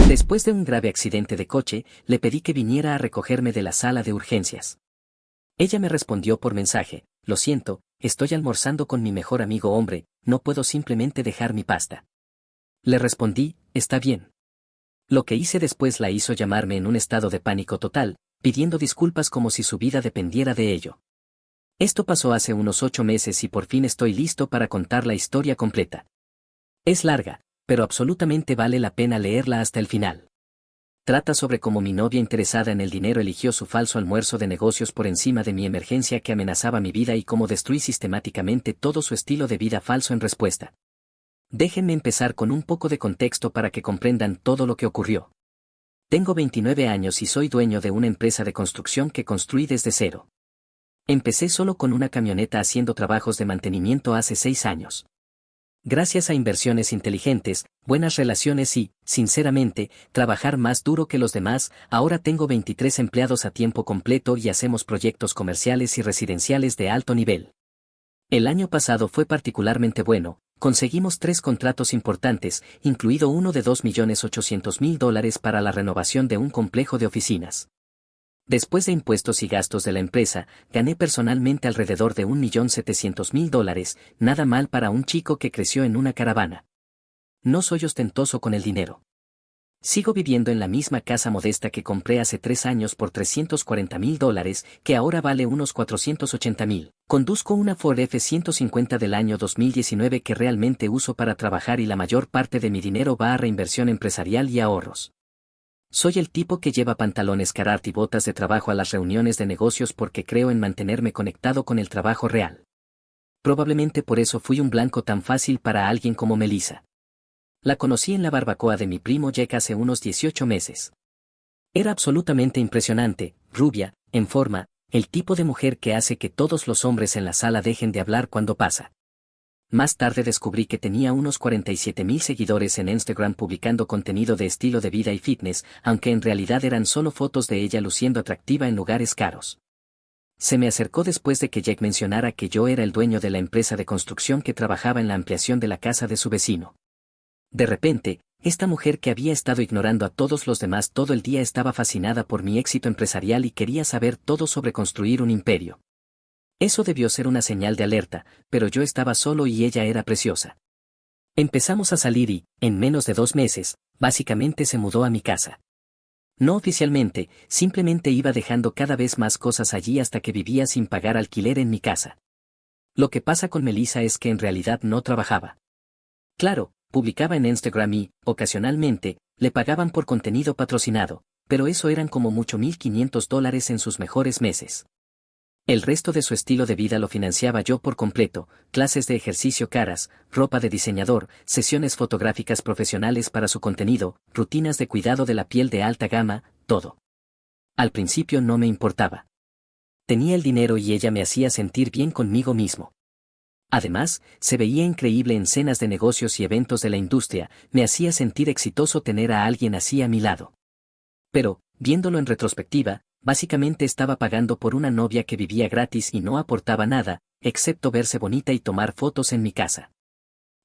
Después de un grave accidente de coche, le pedí que viniera a recogerme de la sala de urgencias. Ella me respondió por mensaje: lo siento, estoy almorzando con mi mejor amigo hombre, no puedo simplemente dejar mi pasta. Le respondí: está bien. Lo que hice después la hizo llamarme en un estado de pánico total, pidiendo disculpas como si su vida dependiera de ello. Esto pasó hace unos 8 meses y por fin estoy listo para contar la historia completa. Es larga, pero absolutamente vale la pena leerla hasta el final. Trata sobre cómo mi novia interesada en el dinero eligió su falso almuerzo de negocios por encima de mi emergencia que amenazaba mi vida y cómo destruí sistemáticamente todo su estilo de vida falso en respuesta. Déjenme empezar con un poco de contexto para que comprendan todo lo que ocurrió. Tengo 29 años y soy dueño de una empresa de construcción que construí desde cero. Empecé solo con una camioneta haciendo trabajos de mantenimiento hace 6 años. Gracias a inversiones inteligentes, buenas relaciones y, sinceramente, trabajar más duro que los demás, ahora tengo 23 empleados a tiempo completo y hacemos proyectos comerciales y residenciales de alto nivel. El año pasado fue particularmente bueno, conseguimos 3 contratos importantes, incluido uno de $2.800.000 para la renovación de un complejo de oficinas. Después de impuestos y gastos de la empresa, gané personalmente alrededor de $1.700.000, nada mal para un chico que creció en una caravana. No soy ostentoso con el dinero. Sigo viviendo en la misma casa modesta que compré hace 3 años por $340.000, que ahora vale unos $480.000. Conduzco una Ford F-150 del año 2019 que realmente uso para trabajar y la mayor parte de mi dinero va a reinversión empresarial y ahorros. Soy el tipo que lleva pantalones Carhartt y botas de trabajo a las reuniones de negocios porque creo en mantenerme conectado con el trabajo real. Probablemente por eso fui un blanco tan fácil para alguien como Melissa. La conocí en la barbacoa de mi primo Jack hace unos 18 meses. Era absolutamente impresionante, rubia, en forma, el tipo de mujer que hace que todos los hombres en la sala dejen de hablar cuando pasa. Más tarde descubrí que tenía unos 47.000 seguidores en Instagram publicando contenido de estilo de vida y fitness, aunque en realidad eran solo fotos de ella luciendo atractiva en lugares caros. Se me acercó después de que Jack mencionara que yo era el dueño de la empresa de construcción que trabajaba en la ampliación de la casa de su vecino. De repente, esta mujer que había estado ignorando a todos los demás todo el día estaba fascinada por mi éxito empresarial y quería saber todo sobre construir un imperio. Eso debió ser una señal de alerta, pero yo estaba solo y ella era preciosa. Empezamos a salir y, en menos de 2 meses, básicamente se mudó a mi casa. No oficialmente, simplemente iba dejando cada vez más cosas allí hasta que vivía sin pagar alquiler en mi casa. Lo que pasa con Melissa es que en realidad no trabajaba. Claro, publicaba en Instagram y, ocasionalmente, le pagaban por contenido patrocinado, pero eso eran como mucho $1.500 en sus mejores meses. El resto de su estilo de vida lo financiaba yo por completo: clases de ejercicio caras, ropa de diseñador, sesiones fotográficas profesionales para su contenido, rutinas de cuidado de la piel de alta gama, todo. Al principio no me importaba. Tenía el dinero y ella me hacía sentir bien conmigo mismo. Además, se veía increíble en cenas de negocios y eventos de la industria, me hacía sentir exitoso tener a alguien así a mi lado. Pero, viéndolo en retrospectiva, básicamente estaba pagando por una novia que vivía gratis y no aportaba nada, excepto verse bonita y tomar fotos en mi casa.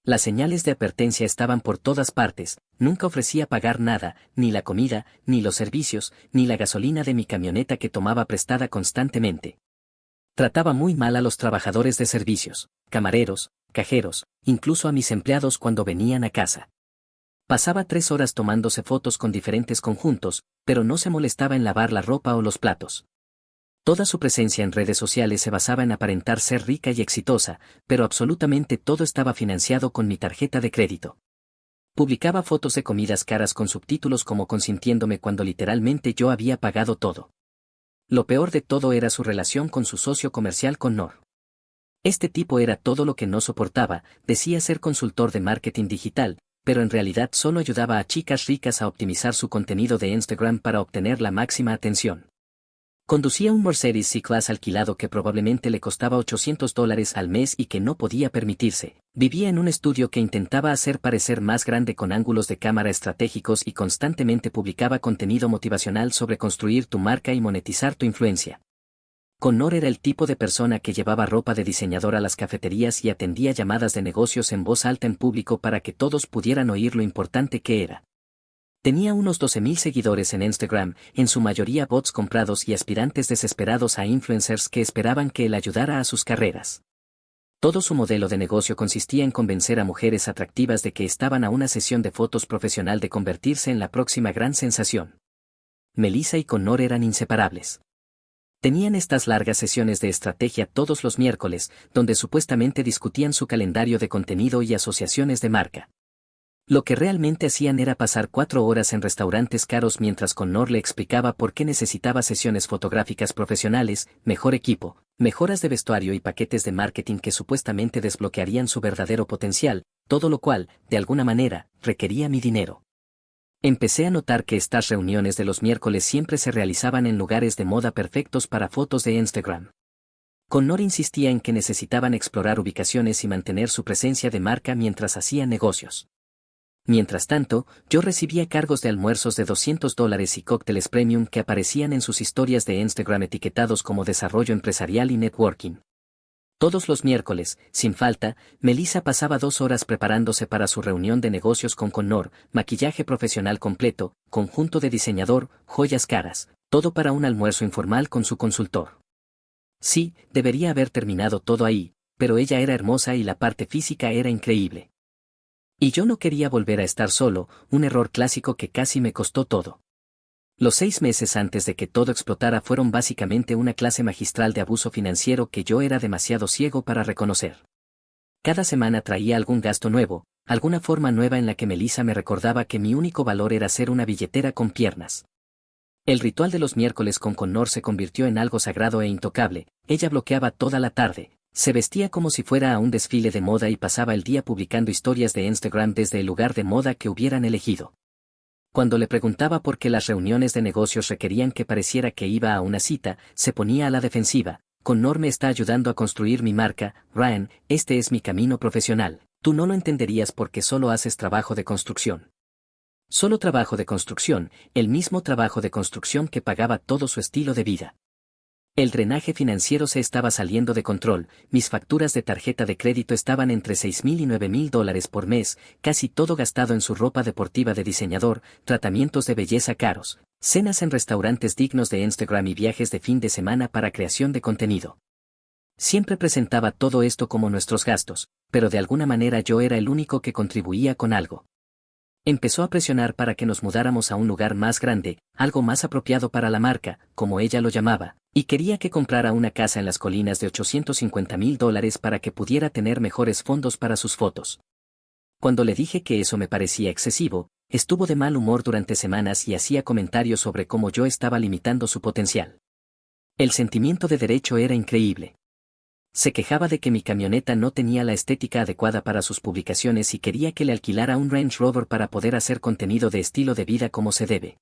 Las señales de advertencia estaban por todas partes, nunca ofrecía pagar nada, ni la comida, ni los servicios, ni la gasolina de mi camioneta que tomaba prestada constantemente. Trataba muy mal a los trabajadores de servicios, camareros, cajeros, incluso a mis empleados cuando venían a casa. Pasaba 3 horas tomándose fotos con diferentes conjuntos, pero no se molestaba en lavar la ropa o los platos. Toda su presencia en redes sociales se basaba en aparentar ser rica y exitosa, pero absolutamente todo estaba financiado con mi tarjeta de crédito. Publicaba fotos de comidas caras con subtítulos como consintiéndome cuando literalmente yo había pagado todo. Lo peor de todo era su relación con su socio comercial Connor. Este tipo era todo lo que no soportaba, decía ser consultor de marketing digital, pero en realidad solo ayudaba a chicas ricas a optimizar su contenido de Instagram para obtener la máxima atención. Conducía un Mercedes C-Class alquilado que probablemente le costaba $800 al mes y que no podía permitirse. Vivía en un estudio que intentaba hacer parecer más grande con ángulos de cámara estratégicos y constantemente publicaba contenido motivacional sobre construir tu marca y monetizar tu influencia. Connor era el tipo de persona que llevaba ropa de diseñador a las cafeterías y atendía llamadas de negocios en voz alta en público para que todos pudieran oír lo importante que era. Tenía unos 12.000 seguidores en Instagram, en su mayoría bots comprados y aspirantes desesperados a influencers que esperaban que él ayudara a sus carreras. Todo su modelo de negocio consistía en convencer a mujeres atractivas de que estaban a una sesión de fotos profesional de convertirse en la próxima gran sensación. Melissa y Connor eran inseparables. Tenían estas largas sesiones de estrategia todos los miércoles, donde supuestamente discutían su calendario de contenido y asociaciones de marca. Lo que realmente hacían era pasar 4 horas en restaurantes caros mientras Connor le explicaba por qué necesitaba sesiones fotográficas profesionales, mejor equipo, mejoras de vestuario y paquetes de marketing que supuestamente desbloquearían su verdadero potencial, todo lo cual, de alguna manera, requería mi dinero. Empecé a notar que estas reuniones de los miércoles siempre se realizaban en lugares de moda perfectos para fotos de Instagram. Connor insistía en que necesitaban explorar ubicaciones y mantener su presencia de marca mientras hacían negocios. Mientras tanto, yo recibía cargos de almuerzos de $200 y cócteles premium que aparecían en sus historias de Instagram etiquetados como desarrollo empresarial y networking. Todos los miércoles, sin falta, Melissa pasaba 2 horas preparándose para su reunión de negocios con Connor, maquillaje profesional completo, conjunto de diseñador, joyas caras, todo para un almuerzo informal con su consultor. Sí, debería haber terminado todo ahí, pero ella era hermosa y la parte física era increíble. Y yo no quería volver a estar solo, un error clásico que casi me costó todo. Los 6 meses antes de que todo explotara fueron básicamente una clase magistral de abuso financiero que yo era demasiado ciego para reconocer. Cada semana traía algún gasto nuevo, alguna forma nueva en la que Melissa me recordaba que mi único valor era ser una billetera con piernas. El ritual de los miércoles con Connor se convirtió en algo sagrado e intocable. Ella bloqueaba toda la tarde. Se vestía como si fuera a un desfile de moda y pasaba el día publicando historias de Instagram desde el lugar de moda que hubieran elegido. Cuando le preguntaba por qué las reuniones de negocios requerían que pareciera que iba a una cita, se ponía a la defensiva. Connor me está ayudando a construir mi marca, Ryan, este es mi camino profesional. Tú no lo entenderías porque solo haces trabajo de construcción. Solo trabajo de construcción, el mismo trabajo de construcción que pagaba todo su estilo de vida. El drenaje financiero se estaba saliendo de control, mis facturas de tarjeta de crédito estaban entre $6,000 y $9,000 por mes, casi todo gastado en su ropa deportiva de diseñador, tratamientos de belleza caros, cenas en restaurantes dignos de Instagram y viajes de fin de semana para creación de contenido. Siempre presentaba todo esto como nuestros gastos, pero de alguna manera yo era el único que contribuía con algo. Empezó a presionar para que nos mudáramos a un lugar más grande, algo más apropiado para la marca, como ella lo llamaba, y quería que comprara una casa en las colinas de $850,000 para que pudiera tener mejores fondos para sus fotos. Cuando le dije que eso me parecía excesivo, estuvo de mal humor durante semanas y hacía comentarios sobre cómo yo estaba limitando su potencial. El sentimiento de derecho era increíble. Se quejaba de que mi camioneta no tenía la estética adecuada para sus publicaciones y quería que le alquilara un Range Rover para poder hacer contenido de estilo de vida como se debe.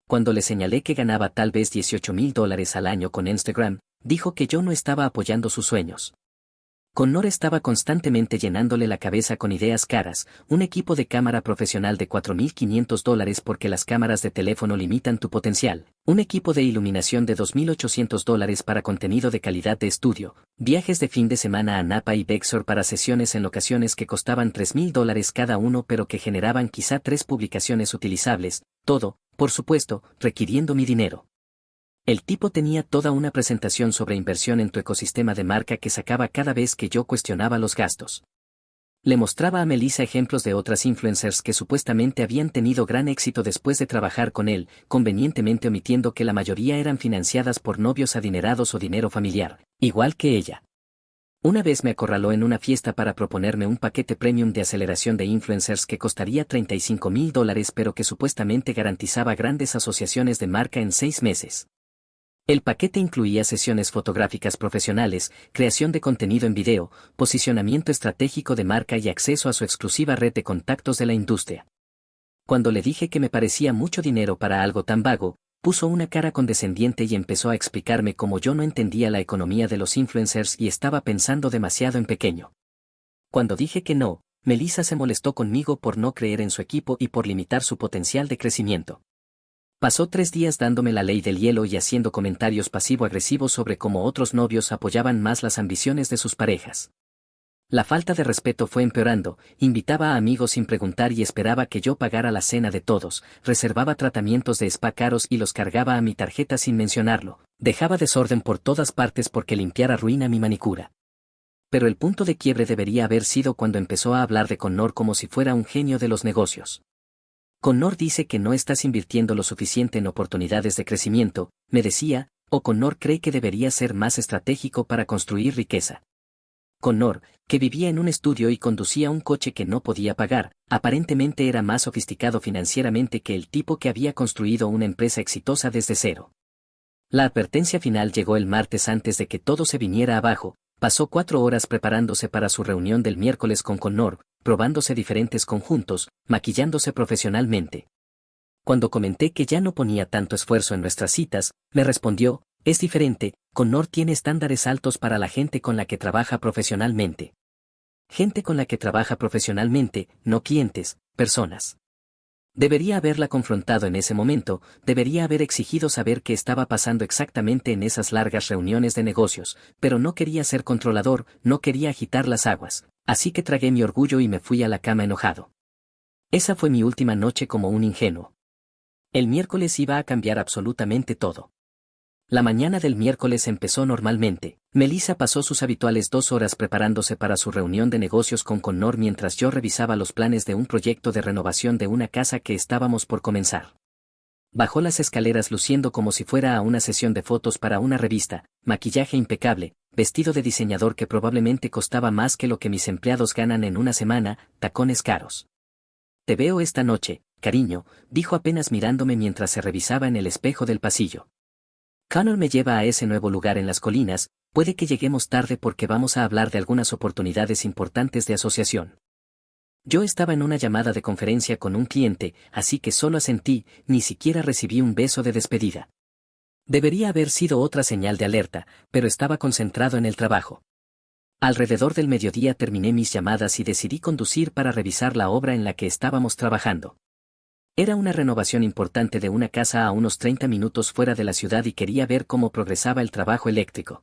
Cuando le señalé que ganaba tal vez $18,000 al año con Instagram, dijo que yo no estaba apoyando sus sueños. Connor estaba constantemente llenándole la cabeza con ideas caras, un equipo de cámara profesional de $4,500 porque las cámaras de teléfono limitan tu potencial, un equipo de iluminación de $2,800 para contenido de calidad de estudio, viajes de fin de semana a Napa y Bexar para sesiones en locaciones que costaban $3,000 cada uno pero que generaban quizá 3 publicaciones utilizables, todo, por supuesto, requiriendo mi dinero. El tipo tenía toda una presentación sobre inversión en tu ecosistema de marca que sacaba cada vez que yo cuestionaba los gastos. Le mostraba a Melissa ejemplos de otras influencers que supuestamente habían tenido gran éxito después de trabajar con él, convenientemente omitiendo que la mayoría eran financiadas por novios adinerados o dinero familiar, igual que ella. Una vez me acorraló en una fiesta para proponerme un paquete premium de aceleración de influencers que costaría $35,000 pero que supuestamente garantizaba grandes asociaciones de marca en 6 meses. El paquete incluía sesiones fotográficas profesionales, creación de contenido en video, posicionamiento estratégico de marca y acceso a su exclusiva red de contactos de la industria. Cuando le dije que me parecía mucho dinero para algo tan vago, puso una cara condescendiente y empezó a explicarme cómo yo no entendía la economía de los influencers y estaba pensando demasiado en pequeño. Cuando dije que no, Melissa se molestó conmigo por no creer en su equipo y por limitar su potencial de crecimiento. Pasó 3 días dándome la ley del hielo y haciendo comentarios pasivo-agresivos sobre cómo otros novios apoyaban más las ambiciones de sus parejas. La falta de respeto fue empeorando, invitaba a amigos sin preguntar y esperaba que yo pagara la cena de todos, reservaba tratamientos de spa caros y los cargaba a mi tarjeta sin mencionarlo, dejaba desorden por todas partes porque limpiar arruina mi manicura. Pero el punto de quiebre debería haber sido cuando empezó a hablar de Connor como si fuera un genio de los negocios. Connor dice que no estás invirtiendo lo suficiente en oportunidades de crecimiento, me decía, o Connor cree que debería ser más estratégico para construir riqueza. Connor, que vivía en un estudio y conducía un coche que no podía pagar, aparentemente era más sofisticado financieramente que el tipo que había construido una empresa exitosa desde cero. La advertencia final llegó el martes antes de que todo se viniera abajo. Pasó 4 horas preparándose para su reunión del miércoles con Connor, probándose diferentes conjuntos, maquillándose profesionalmente. Cuando comenté que ya no ponía tanto esfuerzo en nuestras citas, me respondió, es diferente, Connor tiene estándares altos para la gente con la que trabaja profesionalmente. Gente con la que trabaja profesionalmente, no clientes, personas. Debería haberla confrontado en ese momento, debería haber exigido saber qué estaba pasando exactamente en esas largas reuniones de negocios, pero no quería ser controlador, no quería agitar las aguas, así que tragué mi orgullo y me fui a la cama enojado. Esa fue mi última noche como un ingenuo. El miércoles iba a cambiar absolutamente todo. La mañana del miércoles empezó normalmente. Melissa pasó sus habituales 2 horas preparándose para su reunión de negocios con Connor mientras yo revisaba los planes de un proyecto de renovación de una casa que estábamos por comenzar. Bajó las escaleras luciendo como si fuera a una sesión de fotos para una revista, maquillaje impecable, vestido de diseñador que probablemente costaba más que lo que mis empleados ganan en una semana, tacones caros. Te veo esta noche, cariño, dijo apenas mirándome mientras se revisaba en el espejo del pasillo. Connor me lleva a ese nuevo lugar en las colinas, puede que lleguemos tarde porque vamos a hablar de algunas oportunidades importantes de asociación. Yo estaba en una llamada de conferencia con un cliente, así que solo asentí, ni siquiera recibí un beso de despedida. Debería haber sido otra señal de alerta, pero estaba concentrado en el trabajo. Alrededor del mediodía terminé mis llamadas y decidí conducir para revisar la obra en la que estábamos trabajando. Era una renovación importante de una casa a unos 30 minutos fuera de la ciudad y quería ver cómo progresaba el trabajo eléctrico.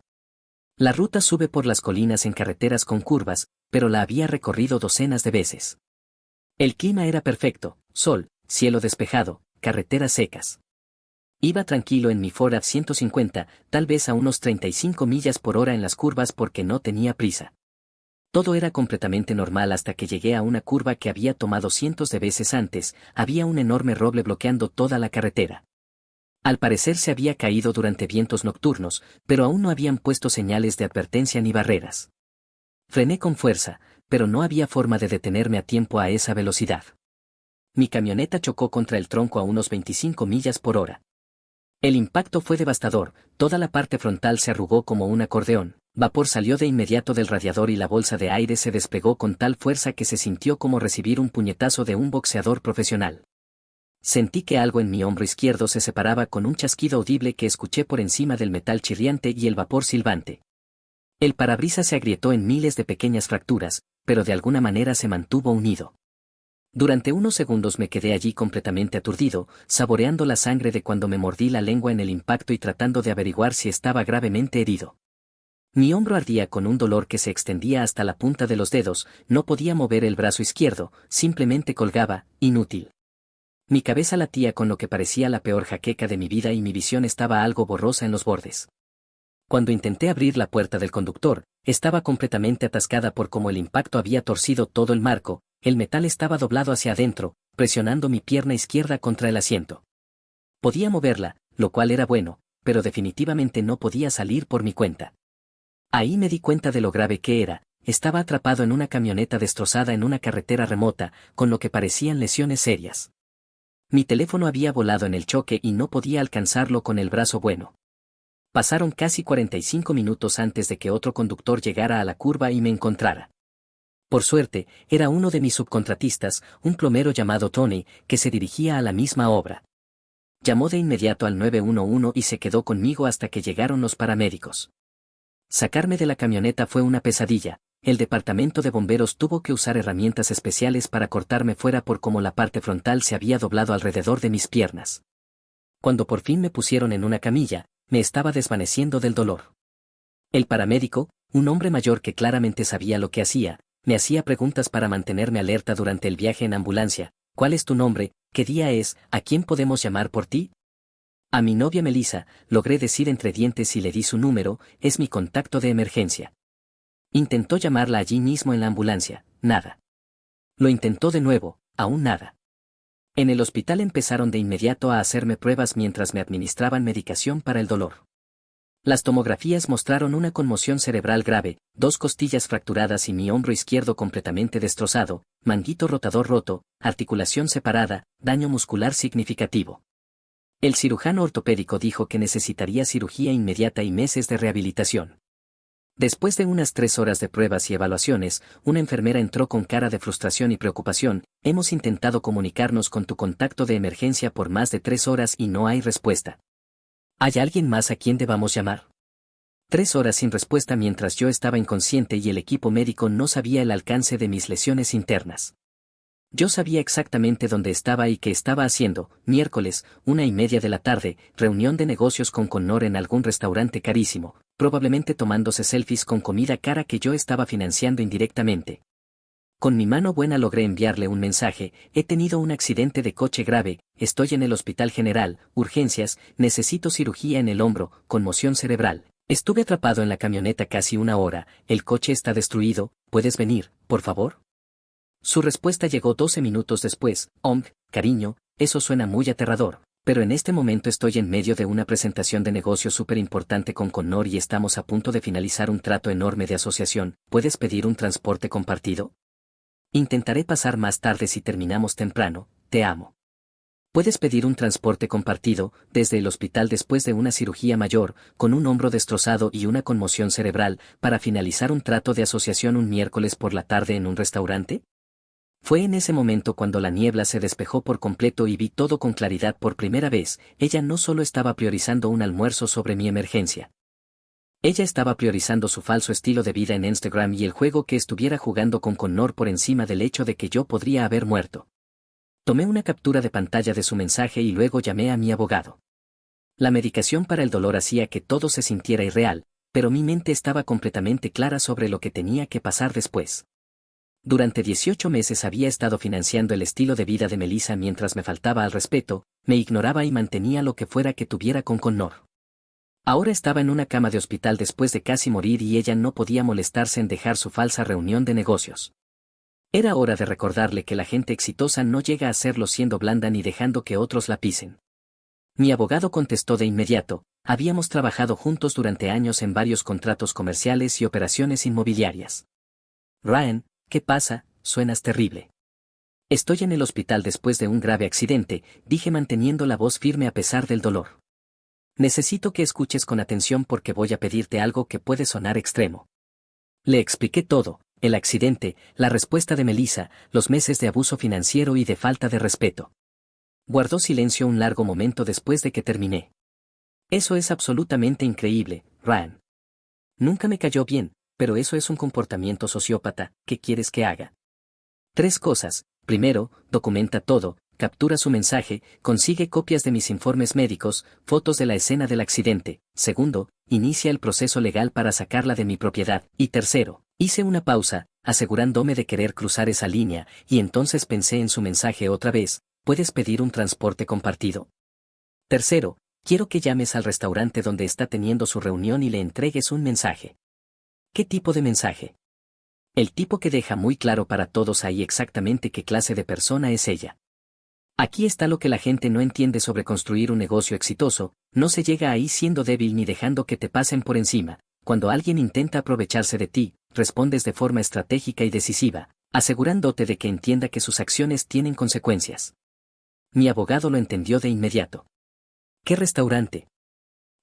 La ruta sube por las colinas en carreteras con curvas, pero la había recorrido docenas de veces. El clima era perfecto, sol, cielo despejado, carreteras secas. Iba tranquilo en mi Ford F-150, tal vez a unos 35 millas por hora en las curvas porque no tenía prisa. Todo era completamente normal hasta que llegué a una curva que había tomado cientos de veces antes, había un enorme roble bloqueando toda la carretera. Al parecer se había caído durante vientos nocturnos, pero aún no habían puesto señales de advertencia ni barreras. Frené con fuerza, pero no había forma de detenerme a tiempo a esa velocidad. Mi camioneta chocó contra el tronco a unos 25 millas por hora. El impacto fue devastador, toda la parte frontal se arrugó como un acordeón, vapor salió de inmediato del radiador y la bolsa de aire se despegó con tal fuerza que se sintió como recibir un puñetazo de un boxeador profesional. Sentí que algo en mi hombro izquierdo se separaba con un chasquido audible que escuché por encima del metal chirriante y el vapor silbante. El parabrisas se agrietó en miles de pequeñas fracturas, pero de alguna manera se mantuvo unido. Durante unos segundos me quedé allí completamente aturdido, saboreando la sangre de cuando me mordí la lengua en el impacto y tratando de averiguar si estaba gravemente herido. Mi hombro ardía con un dolor que se extendía hasta la punta de los dedos, no podía mover el brazo izquierdo, simplemente colgaba, inútil. Mi cabeza latía con lo que parecía la peor jaqueca de mi vida y mi visión estaba algo borrosa en los bordes. Cuando intenté abrir la puerta del conductor, estaba completamente atascada por cómo el impacto había torcido todo el marco. El metal estaba doblado hacia adentro, presionando mi pierna izquierda contra el asiento. Podía moverla, lo cual era bueno, pero definitivamente no podía salir por mi cuenta. Ahí me di cuenta de lo grave que era, estaba atrapado en una camioneta destrozada en una carretera remota, con lo que parecían lesiones serias. Mi teléfono había volado en el choque y no podía alcanzarlo con el brazo bueno. Pasaron casi 45 minutos antes de que otro conductor llegara a la curva y me encontrara. Por suerte, era uno de mis subcontratistas, un plomero llamado Tony, que se dirigía a la misma obra. Llamó de inmediato al 911 y se quedó conmigo hasta que llegaron los paramédicos. Sacarme de la camioneta fue una pesadilla, el departamento de bomberos tuvo que usar herramientas especiales para cortarme fuera por cómo la parte frontal se había doblado alrededor de mis piernas. Cuando por fin me pusieron en una camilla, me estaba desvaneciendo del dolor. El paramédico, Un hombre mayor que claramente sabía lo que hacía, me hacía preguntas para mantenerme alerta durante el viaje en ambulancia. ¿Cuál es tu nombre? ¿Qué día es? ¿A quién podemos llamar por ti? A mi novia Melissa, logré decir entre dientes y le di su número, es mi contacto de emergencia. Intentó llamarla allí mismo en la ambulancia, nada. Lo intentó de nuevo, aún nada. En el hospital empezaron de inmediato a hacerme pruebas mientras me administraban medicación para el dolor. Las tomografías mostraron una conmoción cerebral grave, 2 costillas fracturadas y mi hombro izquierdo completamente destrozado, manguito rotador roto, articulación separada, daño muscular significativo. El cirujano ortopédico dijo que necesitaría cirugía inmediata y meses de rehabilitación. Después de unas 3 horas de pruebas y evaluaciones, una enfermera entró con cara de frustración y preocupación. Hemos intentado comunicarnos con tu contacto de emergencia por más de 3 horas y no hay respuesta. ¿Hay alguien más a quien debamos llamar? 3 horas sin respuesta mientras yo estaba inconsciente y el equipo médico no sabía el alcance de mis lesiones internas. Yo sabía exactamente dónde estaba y qué estaba haciendo. Miércoles, 1:30 de la tarde, reunión de negocios con Connor en algún restaurante carísimo, probablemente tomándose selfies con comida cara que yo estaba financiando indirectamente. Con mi mano buena logré enviarle un mensaje: he tenido un accidente de coche grave, estoy en el hospital general, urgencias, necesito cirugía en el hombro, conmoción cerebral. Estuve atrapado en la camioneta casi 1 hora, el coche está destruido, ¿puedes venir, por favor? Su respuesta llegó 12 minutos después: cariño, eso suena muy aterrador, pero en este momento estoy en medio de una presentación de negocio súper importante con Connor y estamos a punto de finalizar un trato enorme de asociación, ¿puedes pedir un transporte compartido? Intentaré pasar más tarde si terminamos temprano, te amo. Puedes pedir un transporte compartido, desde el hospital después de una cirugía mayor, con un hombro destrozado y una conmoción cerebral, para finalizar un trato de asociación un miércoles por la tarde en un restaurante? Fue en ese momento cuando la niebla se despejó por completo y vi todo con claridad por primera vez. Ella no solo estaba priorizando un almuerzo sobre mi emergencia. Ella estaba priorizando su falso estilo de vida en Instagram y el juego que estuviera jugando con Connor por encima del hecho de que yo podría haber muerto. Tomé una captura de pantalla de su mensaje y luego llamé a mi abogado. La medicación para el dolor hacía que todo se sintiera irreal, pero mi mente estaba completamente clara sobre lo que tenía que pasar después. Durante 18 meses había estado financiando el estilo de vida de Melissa mientras me faltaba al respeto, me ignoraba y mantenía lo que fuera que tuviera con Connor. Ahora estaba en una cama de hospital después de casi morir y ella no podía molestarse en dejar su falsa reunión de negocios. Era hora de recordarle que la gente exitosa no llega a serlo siendo blanda ni dejando que otros la pisen. Mi abogado contestó de inmediato: habíamos trabajado juntos durante años en varios contratos comerciales y operaciones inmobiliarias. Ryan, ¿qué pasa? Suenas terrible. Estoy en el hospital después de un grave accidente, dije manteniendo la voz firme a pesar del dolor. Necesito que escuches con atención porque voy a pedirte algo que puede sonar extremo. Le expliqué todo: el accidente, la respuesta de Melissa, los meses de abuso financiero y de falta de respeto. Guardó silencio un largo momento después de que terminé. Eso es absolutamente increíble, Ryan. Nunca me cayó bien, pero eso es un comportamiento sociópata. ¿Qué quieres que haga? 3 cosas. Primero, documenta todo, captura su mensaje, consigue copias de mis informes médicos, fotos de la escena del accidente. Segundo, inicia el proceso legal para sacarla de mi propiedad. Y tercero, hice una pausa, asegurándome de querer cruzar esa línea, y entonces pensé en su mensaje otra vez: ¿puedes pedir un transporte compartido? Tercero, quiero que llames al restaurante donde está teniendo su reunión y le entregues un mensaje. ¿Qué tipo de mensaje? El tipo que deja muy claro para todos ahí exactamente qué clase de persona es ella. Aquí está lo que la gente no entiende sobre construir un negocio exitoso: no se llega ahí siendo débil ni dejando que te pasen por encima. Cuando alguien intenta aprovecharse de ti, respondes de forma estratégica y decisiva, asegurándote de que entienda que sus acciones tienen consecuencias. Mi abogado lo entendió de inmediato. ¿Qué restaurante?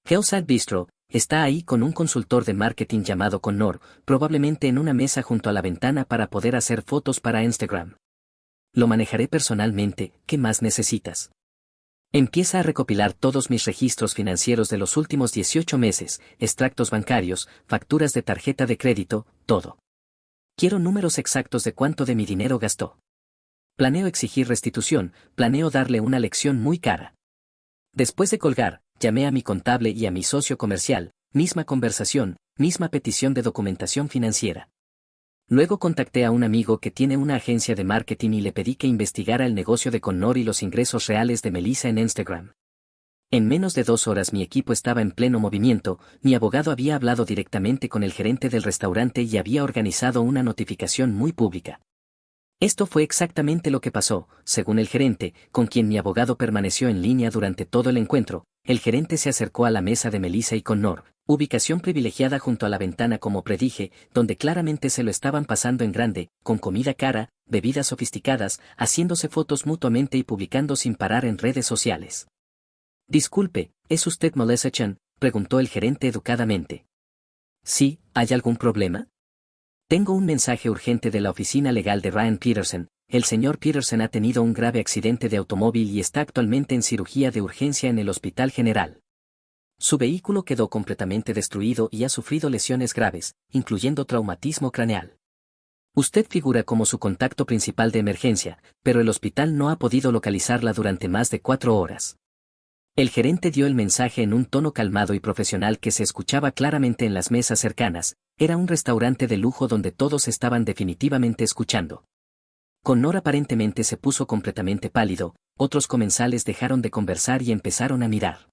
Hillside Bistro. Está ahí con un consultor de marketing llamado Connor, probablemente en una mesa junto a la ventana para poder hacer fotos para Instagram. Lo manejaré personalmente. ¿Qué más necesitas? Empieza a recopilar todos mis registros financieros de los últimos 18 meses, extractos bancarios, facturas de tarjeta de crédito, todo. Quiero números exactos de cuánto de mi dinero gastó. Planeo exigir restitución, planeo darle una lección muy cara. Después de colgar, llamé a mi contable y a mi socio comercial, misma conversación: misma petición de documentación financiera. Luego contacté a un amigo que tiene una agencia de marketing y le pedí que investigara el negocio de Connor y los ingresos reales de Melissa en Instagram. En menos de 2 horas mi equipo estaba en pleno movimiento, mi abogado había hablado directamente con el gerente del restaurante y había organizado una notificación muy pública. Esto fue exactamente lo que pasó, según el gerente, con quien mi abogado permaneció en línea durante todo el encuentro. El gerente se acercó a la mesa de Melissa y Connor, ubicación privilegiada junto a la ventana como predije, donde claramente se lo estaban pasando en grande, con comida cara, bebidas sofisticadas, haciéndose fotos mutuamente y publicando sin parar en redes sociales. Disculpe, ¿es usted Melissa Chan?, preguntó el gerente educadamente. Sí, ¿hay algún problema? Tengo un mensaje urgente de la oficina legal de Ryan Peterson. El señor Peterson ha tenido un grave accidente de automóvil y está actualmente en cirugía de urgencia en el Hospital General. Su vehículo quedó completamente destruido y ha sufrido lesiones graves, incluyendo traumatismo craneal. Usted figura como su contacto principal de emergencia, pero el hospital no ha podido localizarla durante más de 4 horas. El gerente dio el mensaje en un tono calmado y profesional que se escuchaba claramente en las mesas cercanas. Era un restaurante de lujo donde todos estaban definitivamente escuchando. Connor aparentemente se puso completamente pálido, otros comensales dejaron de conversar y empezaron a mirar.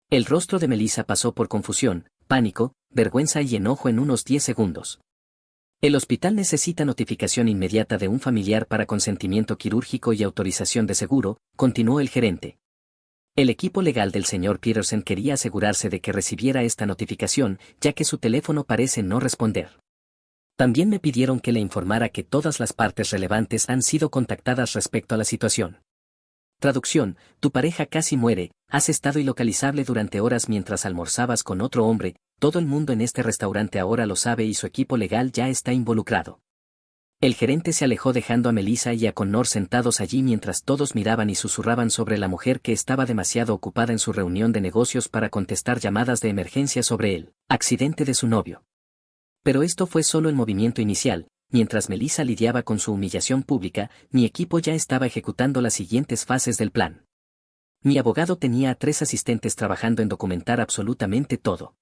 El rostro de Melissa pasó por confusión, pánico, vergüenza y enojo en unos 10 segundos. El hospital necesita notificación inmediata de un familiar para consentimiento quirúrgico y autorización de seguro, continuó el gerente. El equipo legal del señor Peterson quería asegurarse de que recibiera esta notificación, ya que su teléfono parece no responder. También me pidieron que le informara que todas las partes relevantes han sido contactadas respecto a la situación. Traducción: tu pareja casi muere, has estado ilocalizable durante horas mientras almorzabas con otro hombre, todo el mundo en este restaurante ahora lo sabe y su equipo legal ya está involucrado. El gerente se alejó dejando a Melissa y a Connor sentados allí mientras todos miraban y susurraban sobre la mujer que estaba demasiado ocupada en su reunión de negocios para contestar llamadas de emergencia sobre el accidente de su novio. Pero esto fue solo el movimiento inicial. Mientras Melissa lidiaba con su humillación pública, mi equipo ya estaba ejecutando las siguientes fases del plan. Mi abogado tenía a 3 asistentes trabajando en documentar absolutamente todo.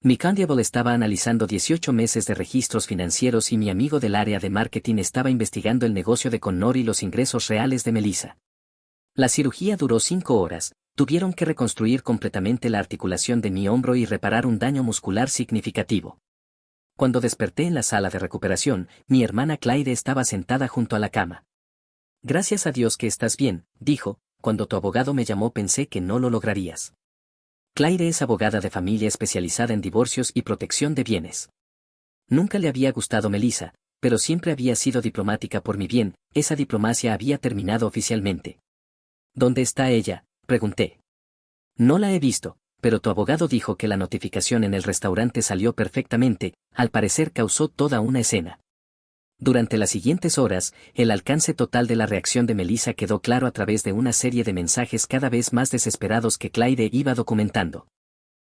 Mi Constable estaba analizando 18 meses de registros financieros y mi amigo del área de marketing estaba investigando el negocio de Connor y los ingresos reales de Melissa. La cirugía duró 5 horas, tuvieron que reconstruir completamente la articulación de mi hombro y reparar un daño muscular significativo. Cuando desperté en la sala de recuperación, mi hermana Claire estaba sentada junto a la cama. Gracias a Dios que estás bien, dijo, cuando tu abogado me llamó pensé que no lo lograrías. Claire es abogada de familia especializada en divorcios y protección de bienes. Nunca le había gustado Melissa, pero siempre había sido diplomática por mi bien. Esa diplomacia había terminado oficialmente. ¿Dónde está ella?, pregunté. No la he visto, pero tu abogado dijo que la notificación en el restaurante salió perfectamente, al parecer causó toda una escena. Durante las siguientes horas, el alcance total de la reacción de Melissa quedó claro a través de una serie de mensajes cada vez más desesperados que Claire iba documentando.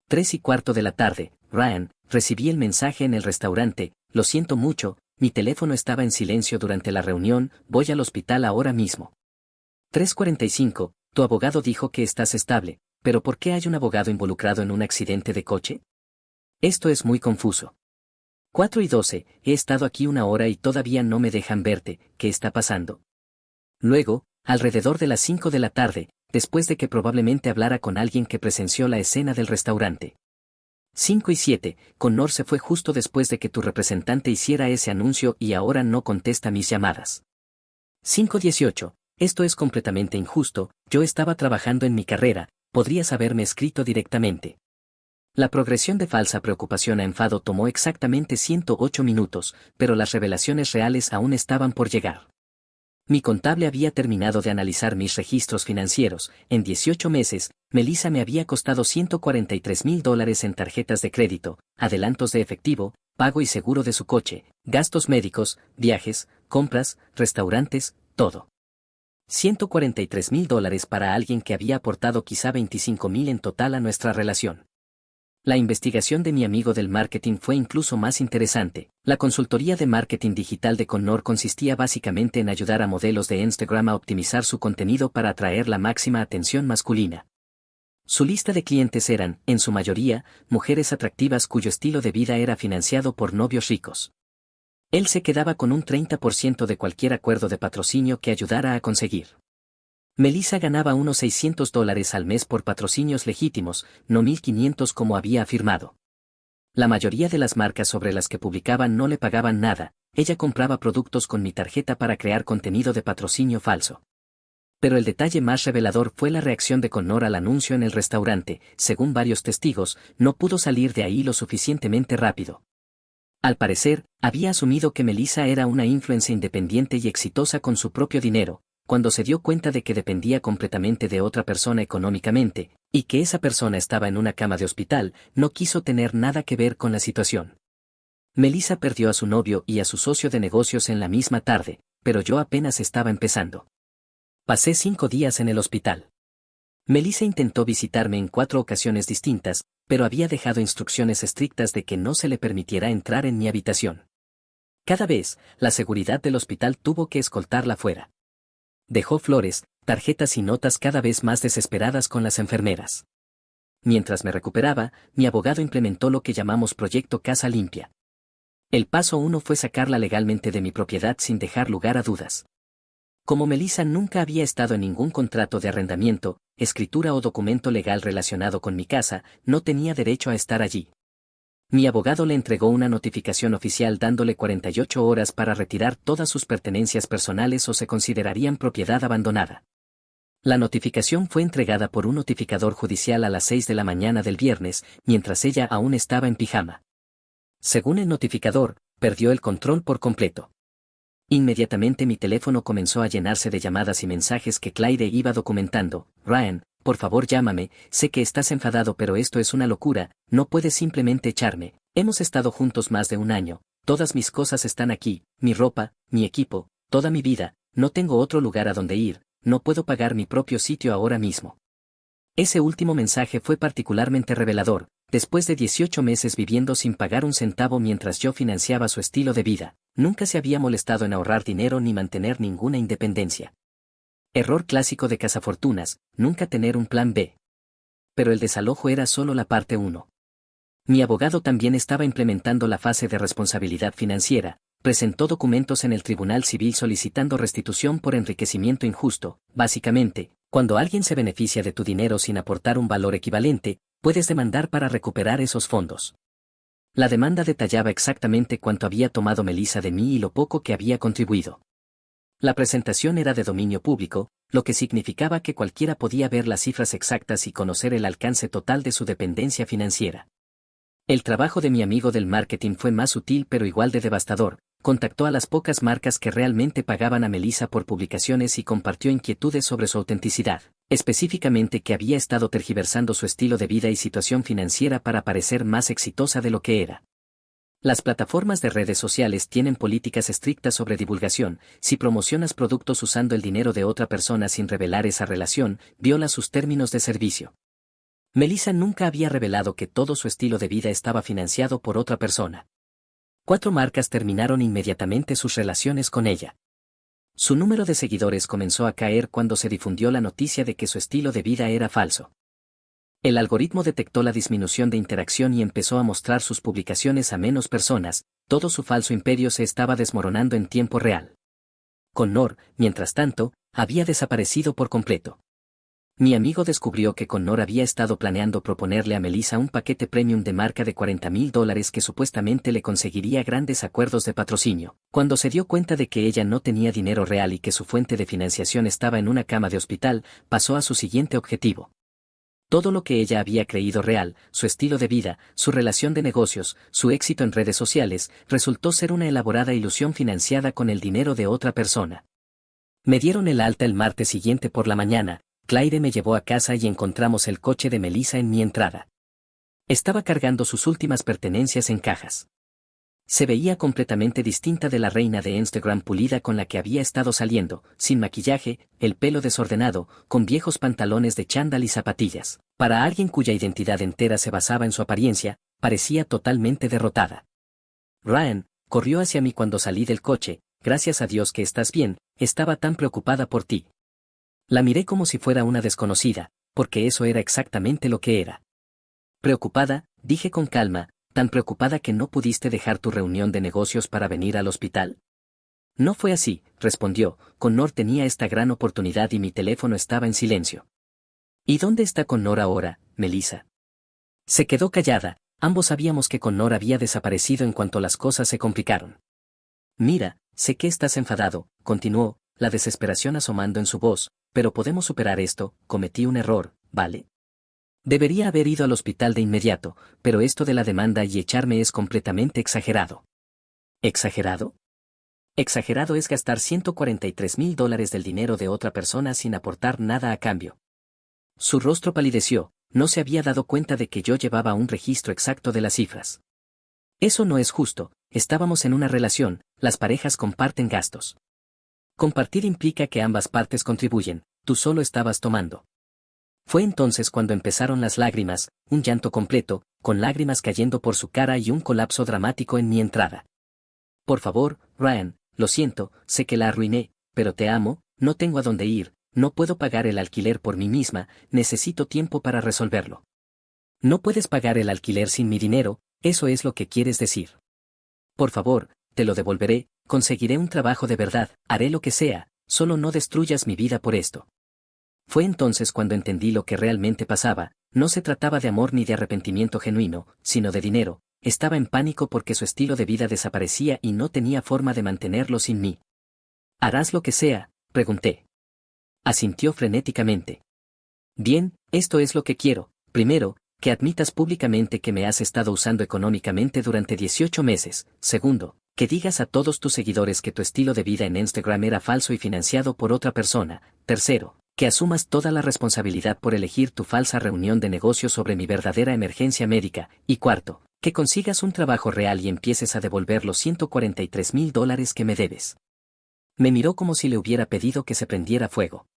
3:15 de la tarde, Ryan, recibí el mensaje en el restaurante, lo siento mucho, mi teléfono estaba en silencio durante la reunión, voy al hospital ahora mismo. 3:45, tu abogado dijo que estás estable, pero ¿por qué hay un abogado involucrado en un accidente de coche? Esto es muy confuso. 4:12, he estado aquí 1 hora y todavía no me dejan verte, ¿qué está pasando? Luego, alrededor de las 5 de la tarde, después de que probablemente hablara con alguien que presenció la escena del restaurante. 5:07, Connor se fue justo después de que tu representante hiciera ese anuncio y ahora no contesta mis llamadas. 5:18, esto es completamente injusto, yo estaba trabajando en mi carrera, podrías haberme escrito directamente. La progresión de falsa preocupación a enfado tomó exactamente 108 minutos, pero las revelaciones reales aún estaban por llegar. Mi contable había terminado de analizar mis registros financieros. En 18 meses, Melissa me había costado $143,000 en tarjetas de crédito, adelantos de efectivo, pago y seguro de su coche, gastos médicos, viajes, compras, restaurantes, todo. $143,000 para alguien que había aportado quizá $25,000 en total a nuestra relación. La investigación de mi amigo del marketing fue incluso más interesante. La consultoría de marketing digital de Connor consistía básicamente en ayudar a modelos de Instagram a optimizar su contenido para atraer la máxima atención masculina. Su lista de clientes eran, en su mayoría, mujeres atractivas cuyo estilo de vida era financiado por novios ricos. Él se quedaba con un 30% de cualquier acuerdo de patrocinio que ayudara a conseguir. Melissa ganaba unos $600 al mes por patrocinios legítimos, no 1.500 como había afirmado. La mayoría de las marcas sobre las que publicaban no le pagaban nada, ella compraba productos con mi tarjeta para crear contenido de patrocinio falso. Pero el detalle más revelador fue la reacción de Connor al anuncio en el restaurante. Según varios testigos, no pudo salir de ahí lo suficientemente rápido. Al parecer, había asumido que Melissa era una influencer independiente y exitosa con su propio dinero, cuando se dio cuenta de que dependía completamente de otra persona económicamente, y que esa persona estaba en una cama de hospital, no quiso tener nada que ver con la situación. Melissa perdió a su novio y a su socio de negocios en la misma tarde, pero yo apenas estaba empezando. Pasé 5 días en el hospital. Melissa intentó visitarme en 4 ocasiones distintas, pero había dejado instrucciones estrictas de que no se le permitiera entrar en mi habitación. Cada vez, la seguridad del hospital tuvo que escoltarla fuera. Dejó flores, tarjetas y notas cada vez más desesperadas con las enfermeras. Mientras me recuperaba, mi abogado implementó lo que llamamos Proyecto Casa Limpia. El paso 1 fue sacarla legalmente de mi propiedad sin dejar lugar a dudas. Como Melissa nunca había estado en ningún contrato de arrendamiento, escritura o documento legal relacionado con mi casa, no tenía derecho a estar allí. Mi abogado le entregó una notificación oficial dándole 48 horas para retirar todas sus pertenencias personales o se considerarían propiedad abandonada. La notificación fue entregada por un notificador judicial a las 6 de la mañana del viernes, mientras ella aún estaba en pijama. Según el notificador, perdió el control por completo. Inmediatamente mi teléfono comenzó a llenarse de llamadas y mensajes que Claire iba documentando. Ryan, por favor llámame, sé que estás enfadado pero esto es una locura, no puedes simplemente echarme. Hemos estado juntos más de un año, todas mis cosas están aquí, mi ropa, mi equipo, toda mi vida, no tengo otro lugar a donde ir, no puedo pagar mi propio sitio ahora mismo. Ese último mensaje fue particularmente revelador, después de 18 meses viviendo sin pagar un centavo mientras yo financiaba su estilo de vida. Nunca se había molestado en ahorrar dinero ni mantener ninguna independencia. Error clásico de cazafortunas, nunca tener un plan B. Pero el desalojo era solo la parte 1. Mi abogado también estaba implementando la fase de responsabilidad financiera, presentó documentos en el Tribunal Civil solicitando restitución por enriquecimiento injusto. Básicamente, cuando alguien se beneficia de tu dinero sin aportar un valor equivalente, puedes demandar para recuperar esos fondos. La demanda detallaba exactamente cuánto había tomado Melissa de mí y lo poco que había contribuido. La presentación era de dominio público, lo que significaba que cualquiera podía ver las cifras exactas y conocer el alcance total de su dependencia financiera. El trabajo de mi amigo del marketing fue más sutil pero igual de devastador. Contactó a las pocas marcas que realmente pagaban a Melissa por publicaciones y compartió inquietudes sobre su autenticidad, específicamente que había estado tergiversando su estilo de vida y situación financiera para parecer más exitosa de lo que era. Las plataformas de redes sociales tienen políticas estrictas sobre divulgación. Si promocionas productos usando el dinero de otra persona sin revelar esa relación, viola sus términos de servicio. Melissa nunca había revelado que todo su estilo de vida estaba financiado por otra persona. 4 marcas terminaron inmediatamente sus relaciones con ella. Su número de seguidores comenzó a caer cuando se difundió la noticia de que su estilo de vida era falso. El algoritmo detectó la disminución de interacción y empezó a mostrar sus publicaciones a menos personas. Todo su falso imperio se estaba desmoronando en tiempo real. Connor, mientras tanto, había desaparecido por completo. Mi amigo descubrió que Connor había estado planeando proponerle a Melissa un paquete premium de marca de $40,000 que supuestamente le conseguiría grandes acuerdos de patrocinio. Cuando se dio cuenta de que ella no tenía dinero real y que su fuente de financiación estaba en una cama de hospital, pasó a su siguiente objetivo. Todo lo que ella había creído real, su estilo de vida, su relación de negocios, su éxito en redes sociales, resultó ser una elaborada ilusión financiada con el dinero de otra persona. Me dieron el alta el martes siguiente por la mañana. Claire me llevó a casa y encontramos el coche de Melissa en mi entrada. Estaba cargando sus últimas pertenencias en cajas. Se veía completamente distinta de la reina de Instagram pulida con la que había estado saliendo, sin maquillaje, el pelo desordenado, con viejos pantalones de chándal y zapatillas. Para alguien cuya identidad entera se basaba en su apariencia, parecía totalmente derrotada. Ryan corrió hacia mí cuando salí del coche. Gracias a Dios que estás bien, estaba tan preocupada por ti. La miré como si fuera una desconocida, porque eso era exactamente lo que era. Preocupada, dije con calma, tan preocupada que no pudiste dejar tu reunión de negocios para venir al hospital. No fue así, respondió, Connor tenía esta gran oportunidad y mi teléfono estaba en silencio. ¿Y dónde está Connor ahora, Melissa? Se quedó callada, ambos sabíamos que Connor había desaparecido en cuanto las cosas se complicaron. Mira, sé que estás enfadado, continuó, la desesperación asomando en su voz, pero podemos superar esto, cometí un error, ¿vale? Debería haber ido al hospital de inmediato, pero esto de la demanda y echarme es completamente exagerado. ¿Exagerado? Exagerado es gastar $143,000 del dinero de otra persona sin aportar nada a cambio. Su rostro palideció, no se había dado cuenta de que yo llevaba un registro exacto de las cifras. Eso no es justo, estábamos en una relación, las parejas comparten gastos. Compartir implica que ambas partes contribuyen, tú solo estabas tomando. Fue entonces cuando empezaron las lágrimas, un llanto completo, con lágrimas cayendo por su cara y un colapso dramático en mi entrada. Por favor, Ryan, lo siento, sé que la arruiné, pero te amo, no tengo a dónde ir, no puedo pagar el alquiler por mí misma, necesito tiempo para resolverlo. No puedes pagar el alquiler sin mi dinero, eso es lo que quieres decir. Por favor, te lo devolveré, conseguiré un trabajo de verdad, haré lo que sea, solo no destruyas mi vida por esto. Fue entonces cuando entendí lo que realmente pasaba, no se trataba de amor ni de arrepentimiento genuino, sino de dinero, estaba en pánico porque su estilo de vida desaparecía y no tenía forma de mantenerlo sin mí. ¿Harás lo que sea?, pregunté. Asintió frenéticamente. Bien, esto es lo que quiero, primero, que admitas públicamente que me has estado usando económicamente durante 18 meses, segundo, que digas a todos tus seguidores que tu estilo de vida en Instagram era falso y financiado por otra persona, tercero, que asumas toda la responsabilidad por elegir tu falsa reunión de negocios sobre mi verdadera emergencia médica, y cuarto, que consigas un trabajo real y empieces a devolver los $143,000 que me debes. Me miró como si le hubiera pedido que se prendiera fuego.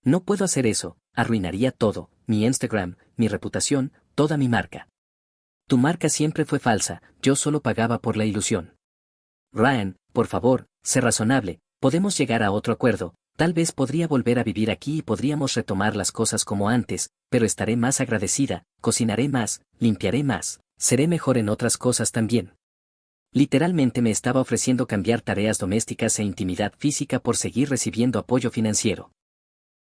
No puedo hacer eso, arruinaría todo, mi Instagram, mi reputación, toda mi marca. Tu marca siempre fue falsa, yo solo pagaba por la ilusión. Ryan, por favor, sé razonable, podemos llegar a otro acuerdo, tal vez podría volver a vivir aquí y podríamos retomar las cosas como antes, pero estaré más agradecida, cocinaré más, limpiaré más, seré mejor en otras cosas también. Literalmente me estaba ofreciendo cambiar tareas domésticas e intimidad física por seguir recibiendo apoyo financiero.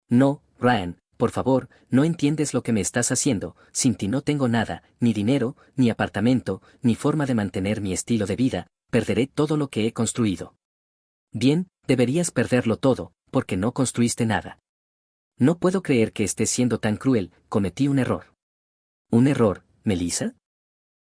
No, Ryan, por favor, no entiendes lo que me estás haciendo, sin ti no tengo nada, ni dinero, ni apartamento, ni forma de mantener mi estilo de vida, perderé todo lo que he construido. Bien, deberías perderlo todo, porque no construiste nada. No puedo creer que estés siendo tan cruel, cometí un error. ¿Un error, Melissa?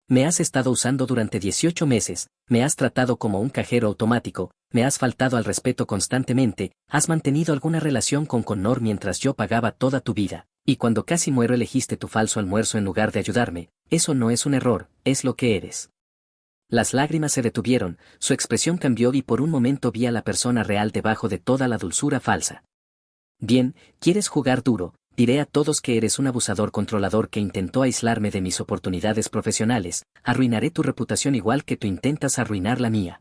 Me has estado usando durante 18 meses, me has tratado como un cajero automático, me has faltado al respeto constantemente, has mantenido alguna relación con Connor mientras yo pagaba toda tu vida, y cuando casi muero elegiste tu falso almuerzo en lugar de ayudarme, eso no es un error, es lo que eres. Las lágrimas se detuvieron, su expresión cambió y por un momento vi a la persona real debajo de toda la dulzura falsa. Bien, ¿quieres jugar duro? Diré a todos que eres un abusador controlador que intentó aislarme de mis oportunidades profesionales, arruinaré tu reputación igual que tú intentas arruinar la mía.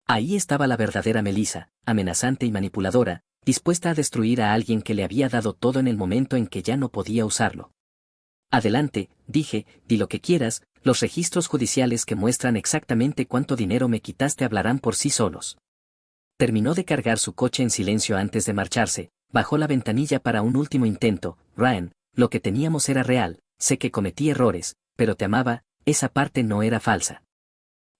Ahí estaba la verdadera Melissa, amenazante y manipuladora, dispuesta a destruir a alguien que le había dado todo en el momento en que ya no podía usarlo. Adelante, dije, di lo que quieras, los registros judiciales que muestran exactamente cuánto dinero me quitaste hablarán por sí solos. Terminó de cargar su coche en silencio antes de marcharse, bajó la ventanilla para un último intento. Ryan, lo que teníamos era real, sé que cometí errores, pero te amaba, esa parte no era falsa.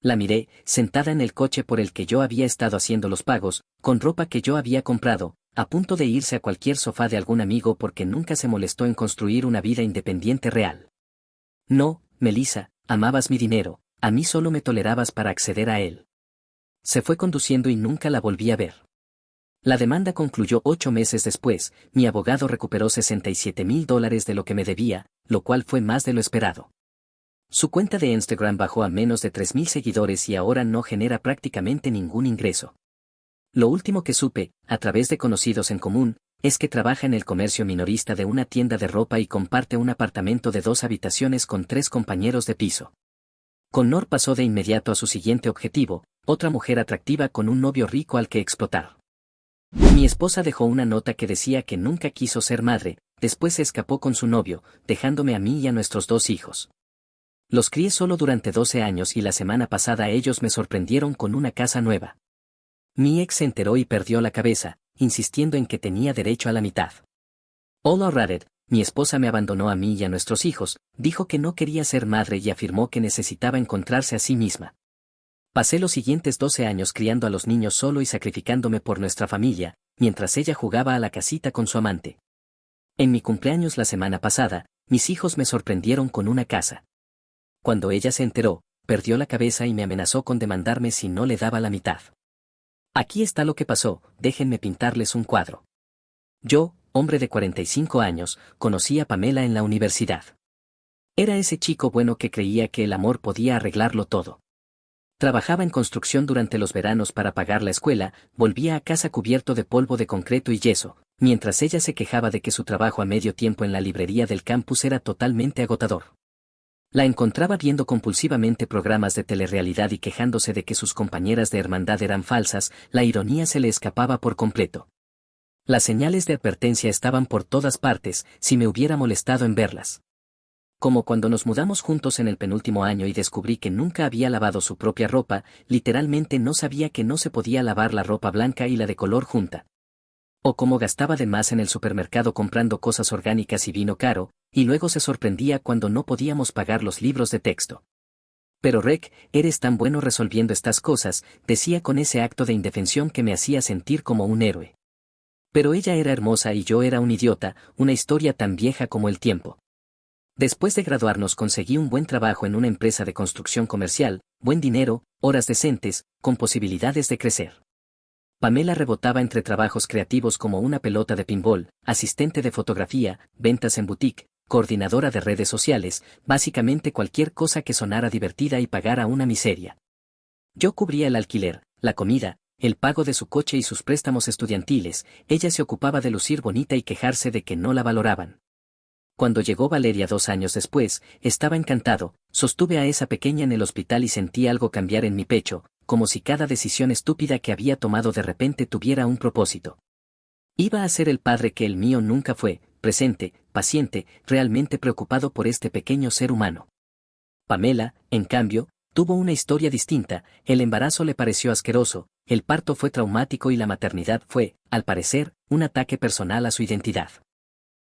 La miré, sentada en el coche por el que yo había estado haciendo los pagos, con ropa que yo había comprado, a punto de irse a cualquier sofá de algún amigo porque nunca se molestó en construir una vida independiente real. No, Melissa, amabas mi dinero, a mí solo me tolerabas para acceder a él. Se fue conduciendo y nunca la volví a ver. La demanda concluyó 8 meses después, mi abogado recuperó $67,000 de lo que me debía, lo cual fue más de lo esperado. Su cuenta de Instagram bajó a menos de 3,000 seguidores y ahora no genera prácticamente ningún ingreso. Lo último que supe, a través de conocidos en común, es que trabaja en el comercio minorista de una tienda de ropa y comparte un apartamento de 2 habitaciones con 3 compañeros de piso. Connor pasó de inmediato a su siguiente objetivo, otra mujer atractiva con un novio rico al que explotar. Mi esposa dejó una nota que decía que nunca quiso ser madre, después se escapó con su novio, dejándome a mí y a nuestros 2 hijos. Los crié solo durante 12 años y la semana pasada ellos me sorprendieron con una casa nueva. Mi ex se enteró y perdió la cabeza, insistiendo en que tenía derecho a la mitad. Ola Rared, mi esposa me abandonó a mí y a nuestros hijos, dijo que no quería ser madre y afirmó que necesitaba encontrarse a sí misma. Pasé los siguientes 12 años criando a los niños solo y sacrificándome por nuestra familia, mientras ella jugaba a la casita con su amante. En mi cumpleaños la semana pasada, mis hijos me sorprendieron con una casa. Cuando ella se enteró, perdió la cabeza y me amenazó con demandarme si no le daba la mitad. Aquí está lo que pasó, déjenme pintarles un cuadro. Yo, hombre de 45 años, conocí a Pamela en la universidad. Era ese chico bueno que creía que el amor podía arreglarlo todo. Trabajaba en construcción durante los veranos para pagar la escuela, volvía a casa cubierto de polvo de concreto y yeso, mientras ella se quejaba de que su trabajo a medio tiempo en la librería del campus era totalmente agotador. La encontraba viendo compulsivamente programas de telerrealidad y quejándose de que sus compañeras de hermandad eran falsas, la ironía se le escapaba por completo. Las señales de advertencia estaban por todas partes, si me hubiera molestado en verlas. Como cuando nos mudamos juntos en el penúltimo año y descubrí que nunca había lavado su propia ropa, literalmente no sabía que no se podía lavar la ropa blanca y la de color junta. O como gastaba de más en el supermercado comprando cosas orgánicas y vino caro, y luego se sorprendía cuando no podíamos pagar los libros de texto. Pero Rek, eres tan bueno resolviendo estas cosas, decía con ese acto de indefensión que me hacía sentir como un héroe. Pero ella era hermosa y yo era un idiota, una historia tan vieja como el tiempo. Después de graduarnos conseguí un buen trabajo en una empresa de construcción comercial, buen dinero, horas decentes, con posibilidades de crecer. Pamela rebotaba entre trabajos creativos como una pelota de pinball, asistente de fotografía, ventas en boutique, coordinadora de redes sociales, básicamente cualquier cosa que sonara divertida y pagara una miseria. Yo cubría el alquiler, la comida, el pago de su coche y sus préstamos estudiantiles, ella se ocupaba de lucir bonita y quejarse de que no la valoraban. Cuando llegó Valeria 2 años después, estaba encantado, sostuve a esa pequeña en el hospital y sentí algo cambiar en mi pecho, como si cada decisión estúpida que había tomado de repente tuviera un propósito. Iba a ser el padre que el mío nunca fue, presente, paciente, realmente preocupado por este pequeño ser humano. Pamela, en cambio, tuvo una historia distinta, el embarazo le pareció asqueroso, el parto fue traumático y la maternidad fue, al parecer, un ataque personal a su identidad.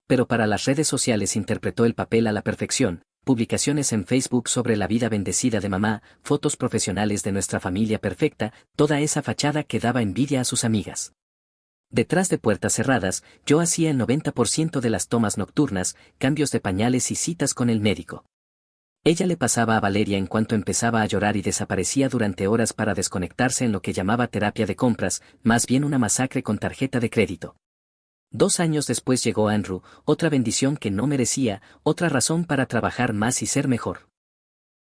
Pero para las redes sociales interpretó el papel a la perfección, publicaciones en Facebook sobre la vida bendecida de mamá, fotos profesionales de nuestra familia perfecta, toda esa fachada que daba envidia a sus amigas. Detrás de puertas cerradas, yo hacía el 90% de las tomas nocturnas, cambios de pañales y citas con el médico. Ella le pasaba a Valeria en cuanto empezaba a llorar y desaparecía durante horas para desconectarse en lo que llamaba terapia de compras, más bien una masacre con tarjeta de crédito. 2 años después llegó Andrew, otra bendición que no merecía, otra razón para trabajar más y ser mejor.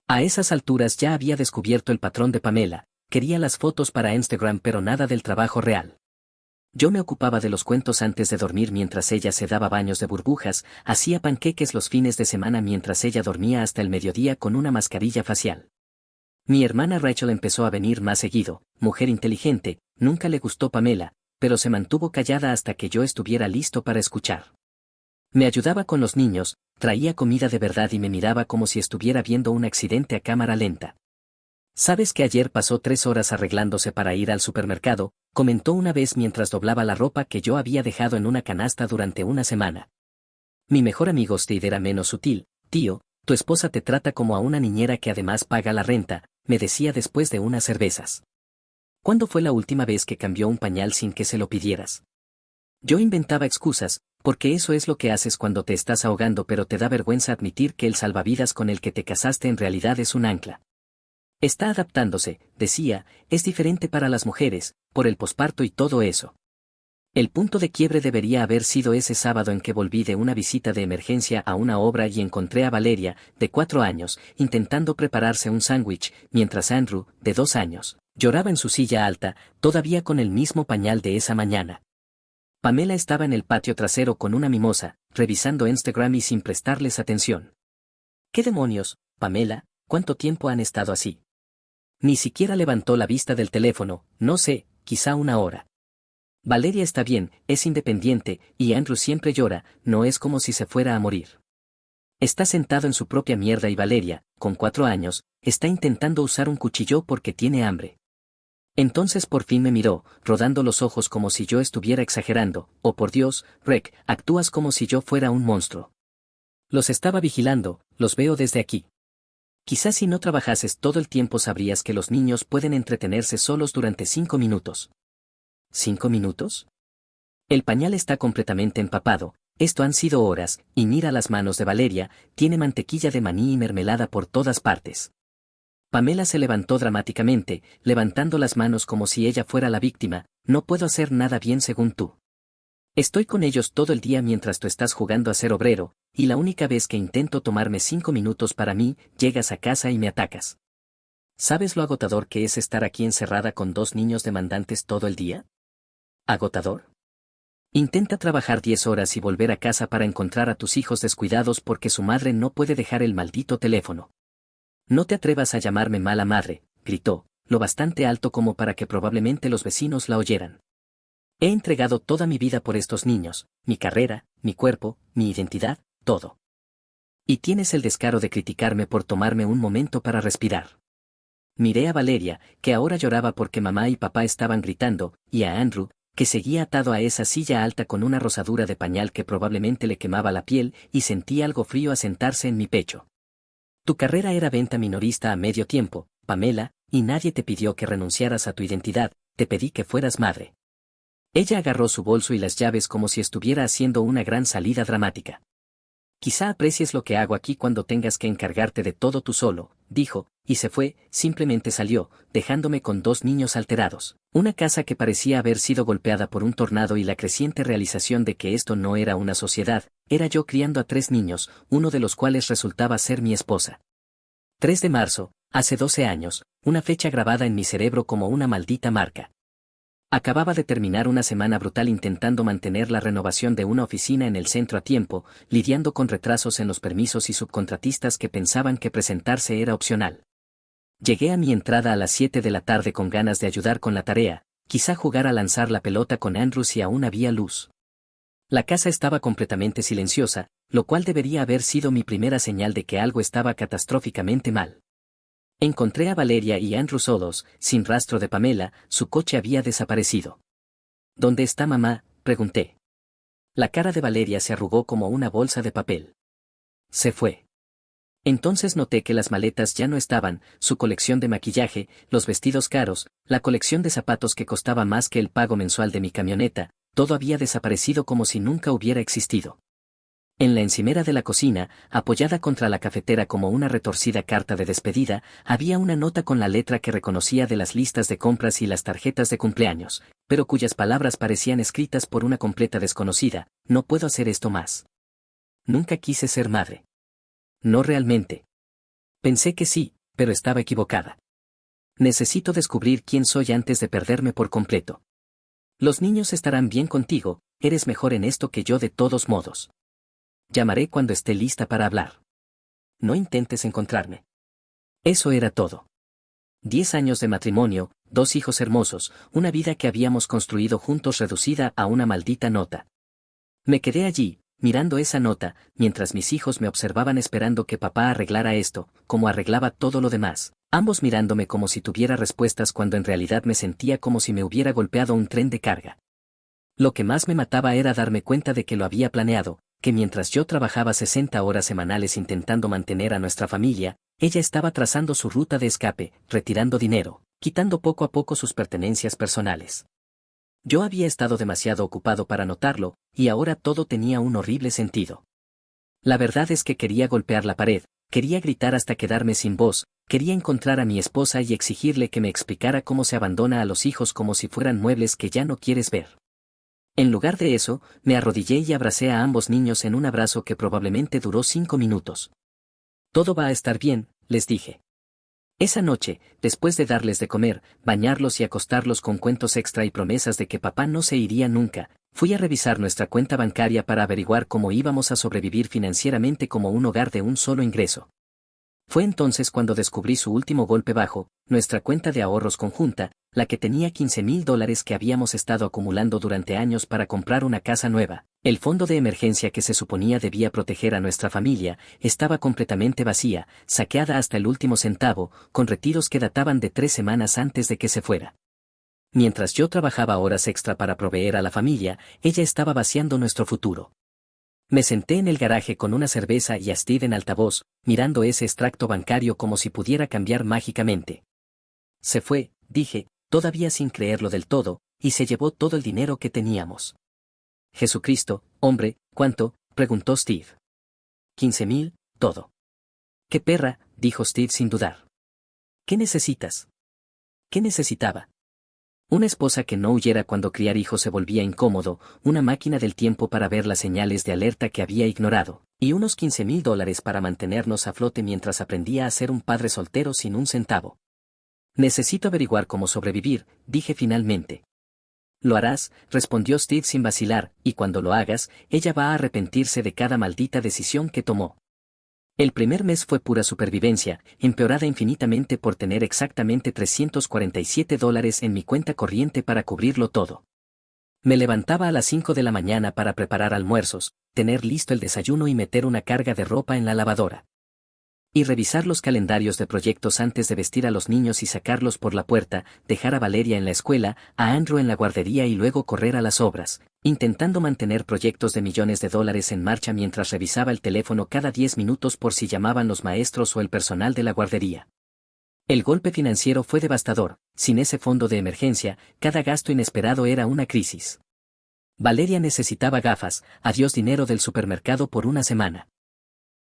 A esas alturas ya había descubierto el patrón de Pamela, quería las fotos para Instagram pero nada del trabajo real. Yo me ocupaba de los cuentos antes de dormir mientras ella se daba baños de burbujas, hacía panqueques los fines de semana mientras ella dormía hasta el mediodía con una mascarilla facial. Mi hermana Rachel empezó a venir más seguido, mujer inteligente, nunca le gustó Pamela, pero se mantuvo callada hasta que yo estuviera listo para escuchar. Me ayudaba con los niños, traía comida de verdad y me miraba como si estuviera viendo un accidente a cámara lenta. ¿Sabes que ayer pasó 3 horas arreglándose para ir al supermercado?, comentó una vez mientras doblaba la ropa que yo había dejado en una canasta durante una semana. Mi mejor amigo Steve era menos sutil. Tío, tu esposa te trata como a una niñera que además paga la renta, me decía después de unas cervezas. ¿Cuándo fue la última vez que cambió un pañal sin que se lo pidieras? Yo inventaba excusas, porque eso es lo que haces cuando te estás ahogando, pero te da vergüenza admitir que el salvavidas con el que te casaste en realidad es un ancla. Está adaptándose, decía, es diferente para las mujeres, por el posparto y todo eso. El punto de quiebre debería haber sido ese sábado en que volví de una visita de emergencia a una obra y encontré a Valeria, de 4 años, intentando prepararse un sándwich, mientras Andrew, de 2 años, lloraba en su silla alta, todavía con el mismo pañal de esa mañana. Pamela estaba en el patio trasero con una mimosa, revisando Instagram y sin prestarles atención. ¿Qué demonios, Pamela? ¿Cuánto tiempo han estado así? Ni siquiera levantó la vista del teléfono, no sé, quizá una hora. Valeria está bien, es independiente, y Andrew siempre llora, no es como si se fuera a morir. Está sentado en su propia mierda y Valeria, con 4 años, está intentando usar un cuchillo porque tiene hambre. Entonces por fin me miró, rodando los ojos como si yo estuviera exagerando. Oh por Dios, Rec, actúas como si yo fuera un monstruo. Los estaba vigilando, los veo desde aquí. Quizás si no trabajases todo el tiempo sabrías que los niños pueden entretenerse solos durante 5 minutos. ¿5 minutos? El pañal está completamente empapado, esto han sido horas, y mira las manos de Valeria, tiene mantequilla de maní y mermelada por todas partes. Pamela se levantó dramáticamente, levantando las manos como si ella fuera la víctima, no puedo hacer nada bien según tú. Estoy con ellos todo el día mientras tú estás jugando a ser obrero, y la única vez que intento tomarme 5 minutos para mí, llegas a casa y me atacas. ¿Sabes lo agotador que es estar aquí encerrada con 2 niños demandantes todo el día? ¿Agotador? Intenta trabajar 10 horas y volver a casa para encontrar a tus hijos descuidados porque su madre no puede dejar el maldito teléfono. No te atrevas a llamarme mala madre, gritó, lo bastante alto como para que probablemente los vecinos la oyeran. He entregado toda mi vida por estos niños, mi carrera, mi cuerpo, mi identidad, todo. Y tienes el descaro de criticarme por tomarme un momento para respirar. Miré a Valeria, que ahora lloraba porque mamá y papá estaban gritando, y a Andrew, que seguía atado a esa silla alta con una rosadura de pañal que probablemente le quemaba la piel, y sentí algo frío asentarse en mi pecho. Tu carrera era venta minorista a medio tiempo, Pamela, y nadie te pidió que renunciaras a tu identidad, te pedí que fueras madre. Ella agarró su bolso y las llaves como si estuviera haciendo una gran salida dramática. Quizá aprecies lo que hago aquí cuando tengas que encargarte de todo tú solo, dijo, y se fue, simplemente salió, dejándome con 2 niños alterados, una casa que parecía haber sido golpeada por un tornado y la creciente realización de que esto no era una sociedad, era yo criando a 3 niños, uno de los cuales resultaba ser mi esposa. 3 de marzo, hace 12 años, una fecha grabada en mi cerebro como una maldita marca. Acababa de terminar una semana brutal intentando mantener la renovación de una oficina en el centro a tiempo, lidiando con retrasos en los permisos y subcontratistas que pensaban que presentarse era opcional. Llegué a mi entrada a las 7 de la tarde con ganas de ayudar con la tarea, quizá jugar a lanzar la pelota con Andrew si aún había luz. La casa estaba completamente silenciosa, lo cual debería haber sido mi primera señal de que algo estaba catastróficamente mal. Encontré a Valeria y Andrew solos, sin rastro de Pamela, su coche había desaparecido. ¿Dónde está mamá?, pregunté. La cara de Valeria se arrugó como una bolsa de papel. Se fue. Entonces noté que las maletas ya no estaban, su colección de maquillaje, los vestidos caros, la colección de zapatos que costaba más que el pago mensual de mi camioneta, todo había desaparecido como si nunca hubiera existido. En la encimera de la cocina, apoyada contra la cafetera como una retorcida carta de despedida, había una nota con la letra que reconocía de las listas de compras y las tarjetas de cumpleaños, pero cuyas palabras parecían escritas por una completa desconocida: no puedo hacer esto más. Nunca quise ser madre. No realmente. Pensé que sí, pero estaba equivocada. Necesito descubrir quién soy antes de perderme por completo. Los niños estarán bien contigo, eres mejor en esto que yo de todos modos. Llamaré cuando esté lista para hablar. No intentes encontrarme. Eso era todo. 10 años de matrimonio, 2 hijos hermosos, una vida que habíamos construido juntos reducida a una maldita nota. Me quedé allí, mirando esa nota, mientras mis hijos me observaban esperando que papá arreglara esto, como arreglaba todo lo demás, ambos mirándome como si tuviera respuestas cuando en realidad me sentía como si me hubiera golpeado un tren de carga. Lo que más me mataba era darme cuenta de que lo había planeado, que mientras yo trabajaba 60 horas semanales intentando mantener a nuestra familia, ella estaba trazando su ruta de escape, retirando dinero, quitando poco a poco sus pertenencias personales. Yo había estado demasiado ocupado para notarlo, y ahora todo tenía un horrible sentido. La verdad es que quería golpear la pared, quería gritar hasta quedarme sin voz, quería encontrar a mi esposa y exigirle que me explicara cómo se abandona a los hijos como si fueran muebles que ya no quieres ver. En lugar de eso, me arrodillé y abracé a ambos niños en un abrazo que probablemente duró 5 minutos. Todo va a estar bien, les dije. Esa noche, después de darles de comer, bañarlos y acostarlos con cuentos extra y promesas de que papá no se iría nunca, fui a revisar nuestra cuenta bancaria para averiguar cómo íbamos a sobrevivir financieramente como un hogar de un solo ingreso. Fue entonces cuando descubrí su último golpe bajo, nuestra cuenta de ahorros conjunta, la que tenía $15,000 que habíamos estado acumulando durante años para comprar una casa nueva. El fondo de emergencia que se suponía debía proteger a nuestra familia, estaba completamente vacía, saqueada hasta el último centavo, con retiros que databan de 3 semanas antes de que se fuera. Mientras yo trabajaba horas extra para proveer a la familia, ella estaba vaciando nuestro futuro. Me senté en el garaje con una cerveza y a Steve en altavoz, mirando ese extracto bancario como si pudiera cambiar mágicamente. Se fue, dije, todavía sin creerlo del todo, y se llevó todo el dinero que teníamos. Jesucristo, hombre, ¿cuánto?, preguntó Steve. 15,000, todo. ¡Qué perra!, dijo Steve sin dudar. ¿Qué necesitas? ¿Qué necesitaba? Una esposa que no huyera cuando criar hijos se volvía incómodo, una máquina del tiempo para ver las señales de alerta que había ignorado, y unos $15,000 para mantenernos a flote mientras aprendía a ser un padre soltero sin un centavo. Necesito averiguar cómo sobrevivir, dije finalmente. Lo harás, respondió Steve sin vacilar, y cuando lo hagas, ella va a arrepentirse de cada maldita decisión que tomó. El primer mes fue pura supervivencia, empeorada infinitamente por tener exactamente $347 en mi cuenta corriente para cubrirlo todo. Me levantaba a las 5 de la mañana para preparar almuerzos, tener listo el desayuno y meter una carga de ropa en la lavadora. Y revisar los calendarios de proyectos antes de vestir a los niños y sacarlos por la puerta, dejar a Valeria en la escuela, a Andrew en la guardería y luego correr a las obras, intentando mantener proyectos de millones de dólares en marcha mientras revisaba el teléfono cada 10 minutos por si llamaban los maestros o el personal de la guardería. El golpe financiero fue devastador, sin ese fondo de emergencia, cada gasto inesperado era una crisis. Valeria necesitaba gafas, adiós dinero del supermercado por una semana.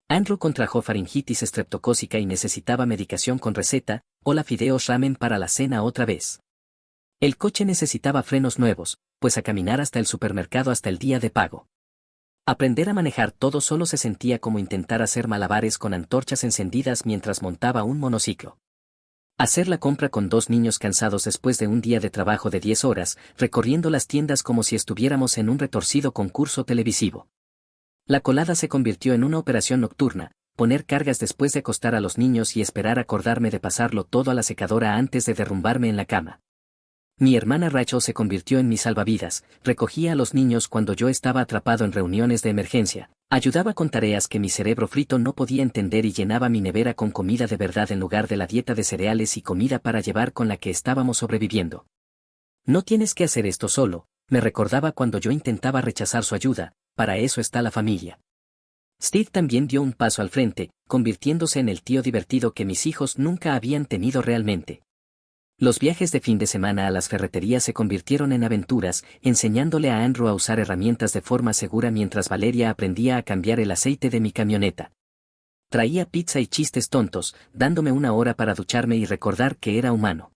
Andrew contrajo faringitis estreptocócica y necesitaba medicación con receta, hola fideos ramen para la cena otra vez. El coche necesitaba frenos nuevos, pues a caminar hasta el supermercado hasta el día de pago. Aprender a manejar todo solo se sentía como intentar hacer malabares con antorchas encendidas mientras montaba un monociclo. Hacer la compra con 2 niños cansados después de un día de trabajo de 10 horas, recorriendo las tiendas como si estuviéramos en un retorcido concurso televisivo. La colada se convirtió en una operación nocturna, poner cargas después de acostar a los niños y esperar acordarme de pasarlo todo a la secadora antes de derrumbarme en la cama. Mi hermana Rachel se convirtió en mi salvavidas, recogía a los niños cuando yo estaba atrapado en reuniones de emergencia, ayudaba con tareas que mi cerebro frito no podía entender y llenaba mi nevera con comida de verdad en lugar de la dieta de cereales y comida para llevar con la que estábamos sobreviviendo. No tienes que hacer esto solo, me recordaba cuando yo intentaba rechazar su ayuda, para eso está la familia. Steve también dio un paso al frente, convirtiéndose en el tío divertido que mis hijos nunca habían tenido realmente. Los viajes de fin de semana a las ferreterías se convirtieron en aventuras, enseñándole a Andrew a usar herramientas de forma segura mientras Valeria aprendía a cambiar el aceite de mi camioneta. Traía pizza y chistes tontos, dándome una hora para ducharme y recordar que era humano.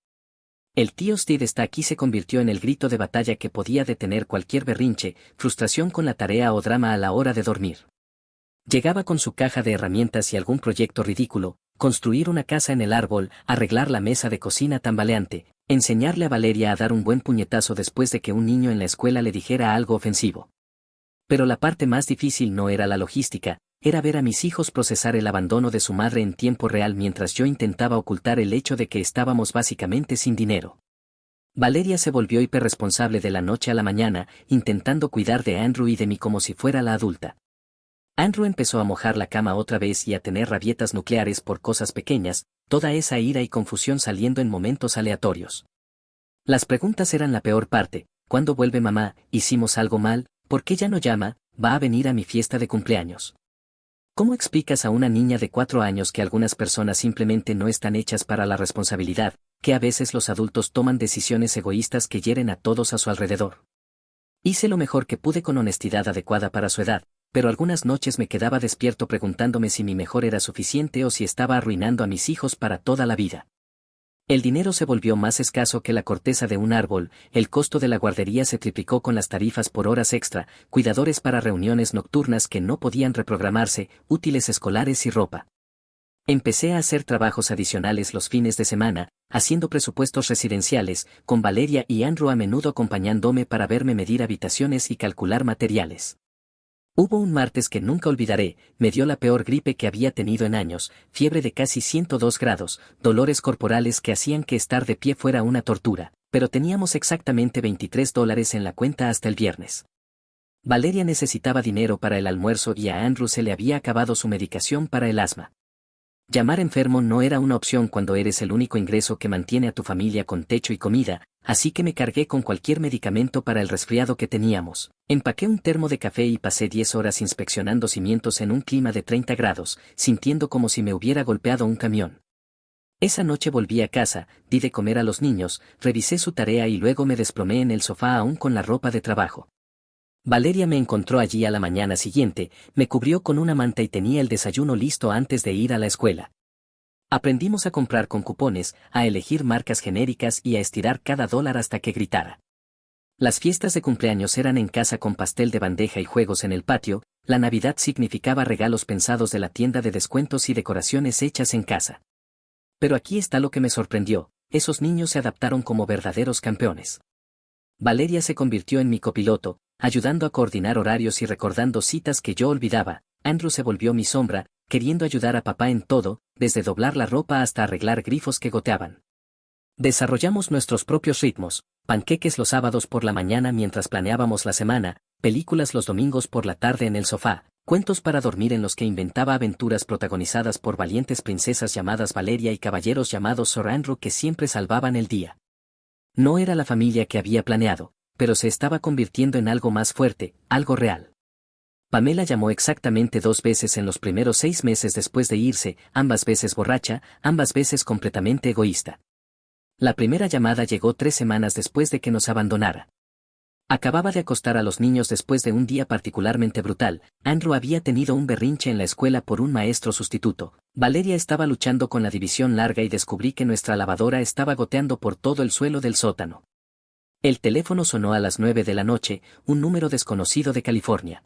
El tío Steve está aquí se convirtió en el grito de batalla que podía detener cualquier berrinche, frustración con la tarea o drama a la hora de dormir. Llegaba con su caja de herramientas y algún proyecto ridículo, construir una casa en el árbol, arreglar la mesa de cocina tambaleante, enseñarle a Valeria a dar un buen puñetazo después de que un niño en la escuela le dijera algo ofensivo. Pero la parte más difícil no era la logística, era ver a mis hijos procesar el abandono de su madre en tiempo real mientras yo intentaba ocultar el hecho de que estábamos básicamente sin dinero. Valeria se volvió hiperresponsable de la noche a la mañana, intentando cuidar de Andrew y de mí como si fuera la adulta. Andrew empezó a mojar la cama otra vez y a tener rabietas nucleares por cosas pequeñas, toda esa ira y confusión saliendo en momentos aleatorios. Las preguntas eran la peor parte: ¿cuándo vuelve mamá? ¿Hicimos algo mal? ¿Por qué ya no llama? ¿Va a venir a mi fiesta de cumpleaños? ¿Cómo explicas a una niña de 4 años que algunas personas simplemente no están hechas para la responsabilidad, que a veces los adultos toman decisiones egoístas que hieren a todos a su alrededor? Hice lo mejor que pude con honestidad adecuada para su edad, pero algunas noches me quedaba despierto preguntándome si mi mejor era suficiente o si estaba arruinando a mis hijos para toda la vida. El dinero se volvió más escaso que la corteza de un árbol, el costo de la guardería se triplicó con las tarifas por horas extra, cuidadores para reuniones nocturnas que no podían reprogramarse, útiles escolares y ropa. Empecé a hacer trabajos adicionales los fines de semana, haciendo presupuestos residenciales, con Valeria y Andrew a menudo acompañándome para verme medir habitaciones y calcular materiales. Hubo un martes que nunca olvidaré, me dio la peor gripe que había tenido en años, fiebre de casi 102 grados, dolores corporales que hacían que estar de pie fuera una tortura, pero teníamos exactamente $23 en la cuenta hasta el viernes. Valeria necesitaba dinero para el almuerzo y a Andrew se le había acabado su medicación para el asma. Llamar enfermo no era una opción cuando eres el único ingreso que mantiene a tu familia con techo y comida, así que me cargué con cualquier medicamento para el resfriado que teníamos. Empaqué un termo de café y pasé 10 horas inspeccionando cimientos en un clima de 30 grados, sintiendo como si me hubiera golpeado un camión. Esa noche volví a casa, di de comer a los niños, revisé su tarea y luego me desplomé en el sofá aún con la ropa de trabajo. Valeria me encontró allí a la mañana siguiente, me cubrió con una manta y tenía el desayuno listo antes de ir a la escuela. Aprendimos a comprar con cupones, a elegir marcas genéricas y a estirar cada dólar hasta que gritara. Las fiestas de cumpleaños eran en casa con pastel de bandeja y juegos en el patio, la Navidad significaba regalos pensados de la tienda de descuentos y decoraciones hechas en casa. Pero aquí está lo que me sorprendió, esos niños se adaptaron como verdaderos campeones. Valeria se convirtió en mi copiloto, ayudando a coordinar horarios y recordando citas que yo olvidaba. Andrew se volvió mi sombra, queriendo ayudar a papá en todo, desde doblar la ropa hasta arreglar grifos que goteaban. Desarrollamos nuestros propios ritmos, panqueques los sábados por la mañana mientras planeábamos la semana, películas los domingos por la tarde en el sofá, cuentos para dormir en los que inventaba aventuras protagonizadas por valientes princesas llamadas Valeria y caballeros llamados Sir Andrew que siempre salvaban el día. No era la familia que había planeado, pero se estaba convirtiendo en algo más fuerte, algo real. Pamela llamó exactamente 2 veces en los primeros 6 meses después de irse, ambas veces borracha, ambas veces completamente egoísta. La primera llamada llegó 3 semanas después de que nos abandonara. Acababa de acostar a los niños después de un día particularmente brutal. Andrew había tenido un berrinche en la escuela por un maestro sustituto. Valeria estaba luchando con la división larga y descubrí que nuestra lavadora estaba goteando por todo el suelo del sótano. El teléfono sonó a las 9 de la noche, un número desconocido de California.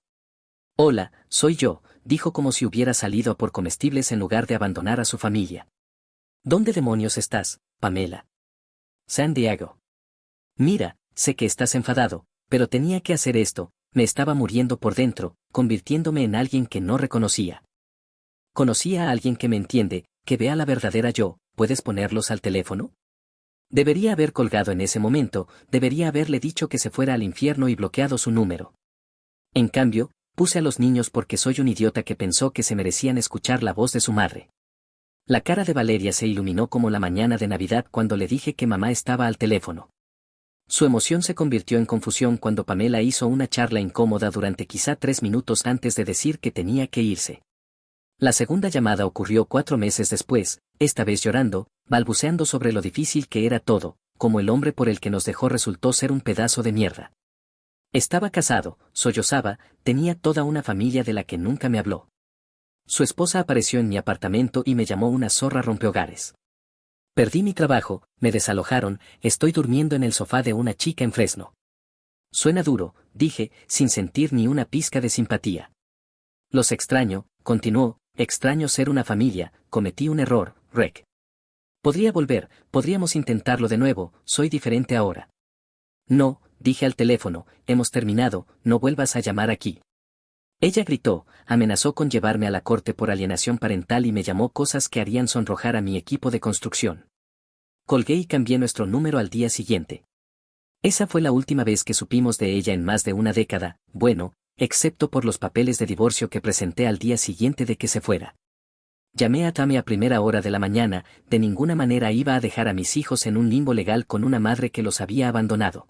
Hola, soy yo, dijo como si hubiera salido por comestibles en lugar de abandonar a su familia. ¿Dónde demonios estás, Pamela? San Diego. Mira, sé que estás enfadado, pero tenía que hacer esto, me estaba muriendo por dentro, convirtiéndome en alguien que no reconocía. Conocía a alguien que me entiende, que vea la verdadera yo. ¿Puedes ponerlos al teléfono? Debería haber colgado en ese momento, debería haberle dicho que se fuera al infierno y bloqueado su número. En cambio, puse a los niños porque soy un idiota que pensó que se merecían escuchar la voz de su madre. La cara de Valeria se iluminó como la mañana de Navidad cuando le dije que mamá estaba al teléfono. Su emoción se convirtió en confusión cuando Pamela hizo una charla incómoda durante quizá 3 minutos antes de decir que tenía que irse. La segunda llamada ocurrió 4 meses después, esta vez llorando, balbuceando sobre lo difícil que era todo, como el hombre por el que nos dejó resultó ser un pedazo de mierda. Estaba casado, sollozaba, tenía toda una familia de la que nunca me habló. Su esposa apareció en mi apartamento y me llamó una zorra rompehogares. Perdí mi trabajo, me desalojaron, estoy durmiendo en el sofá de una chica en Fresno. Suena duro, dije, sin sentir ni una pizca de simpatía. Los extraño, continuó, extraño ser una familia, cometí un error, Rec. Podría volver, podríamos intentarlo de nuevo, soy diferente ahora. No, dije al teléfono, hemos terminado, no vuelvas a llamar aquí. Ella gritó, amenazó con llevarme a la corte por alienación parental y me llamó cosas que harían sonrojar a mi equipo de construcción. Colgué y cambié nuestro número al día siguiente. Esa fue la última vez que supimos de ella en más de una década, bueno, excepto por los papeles de divorcio que presenté al día siguiente de que se fuera. Llamé a Tammy a primera hora de la mañana, de ninguna manera iba a dejar a mis hijos en un limbo legal con una madre que los había abandonado.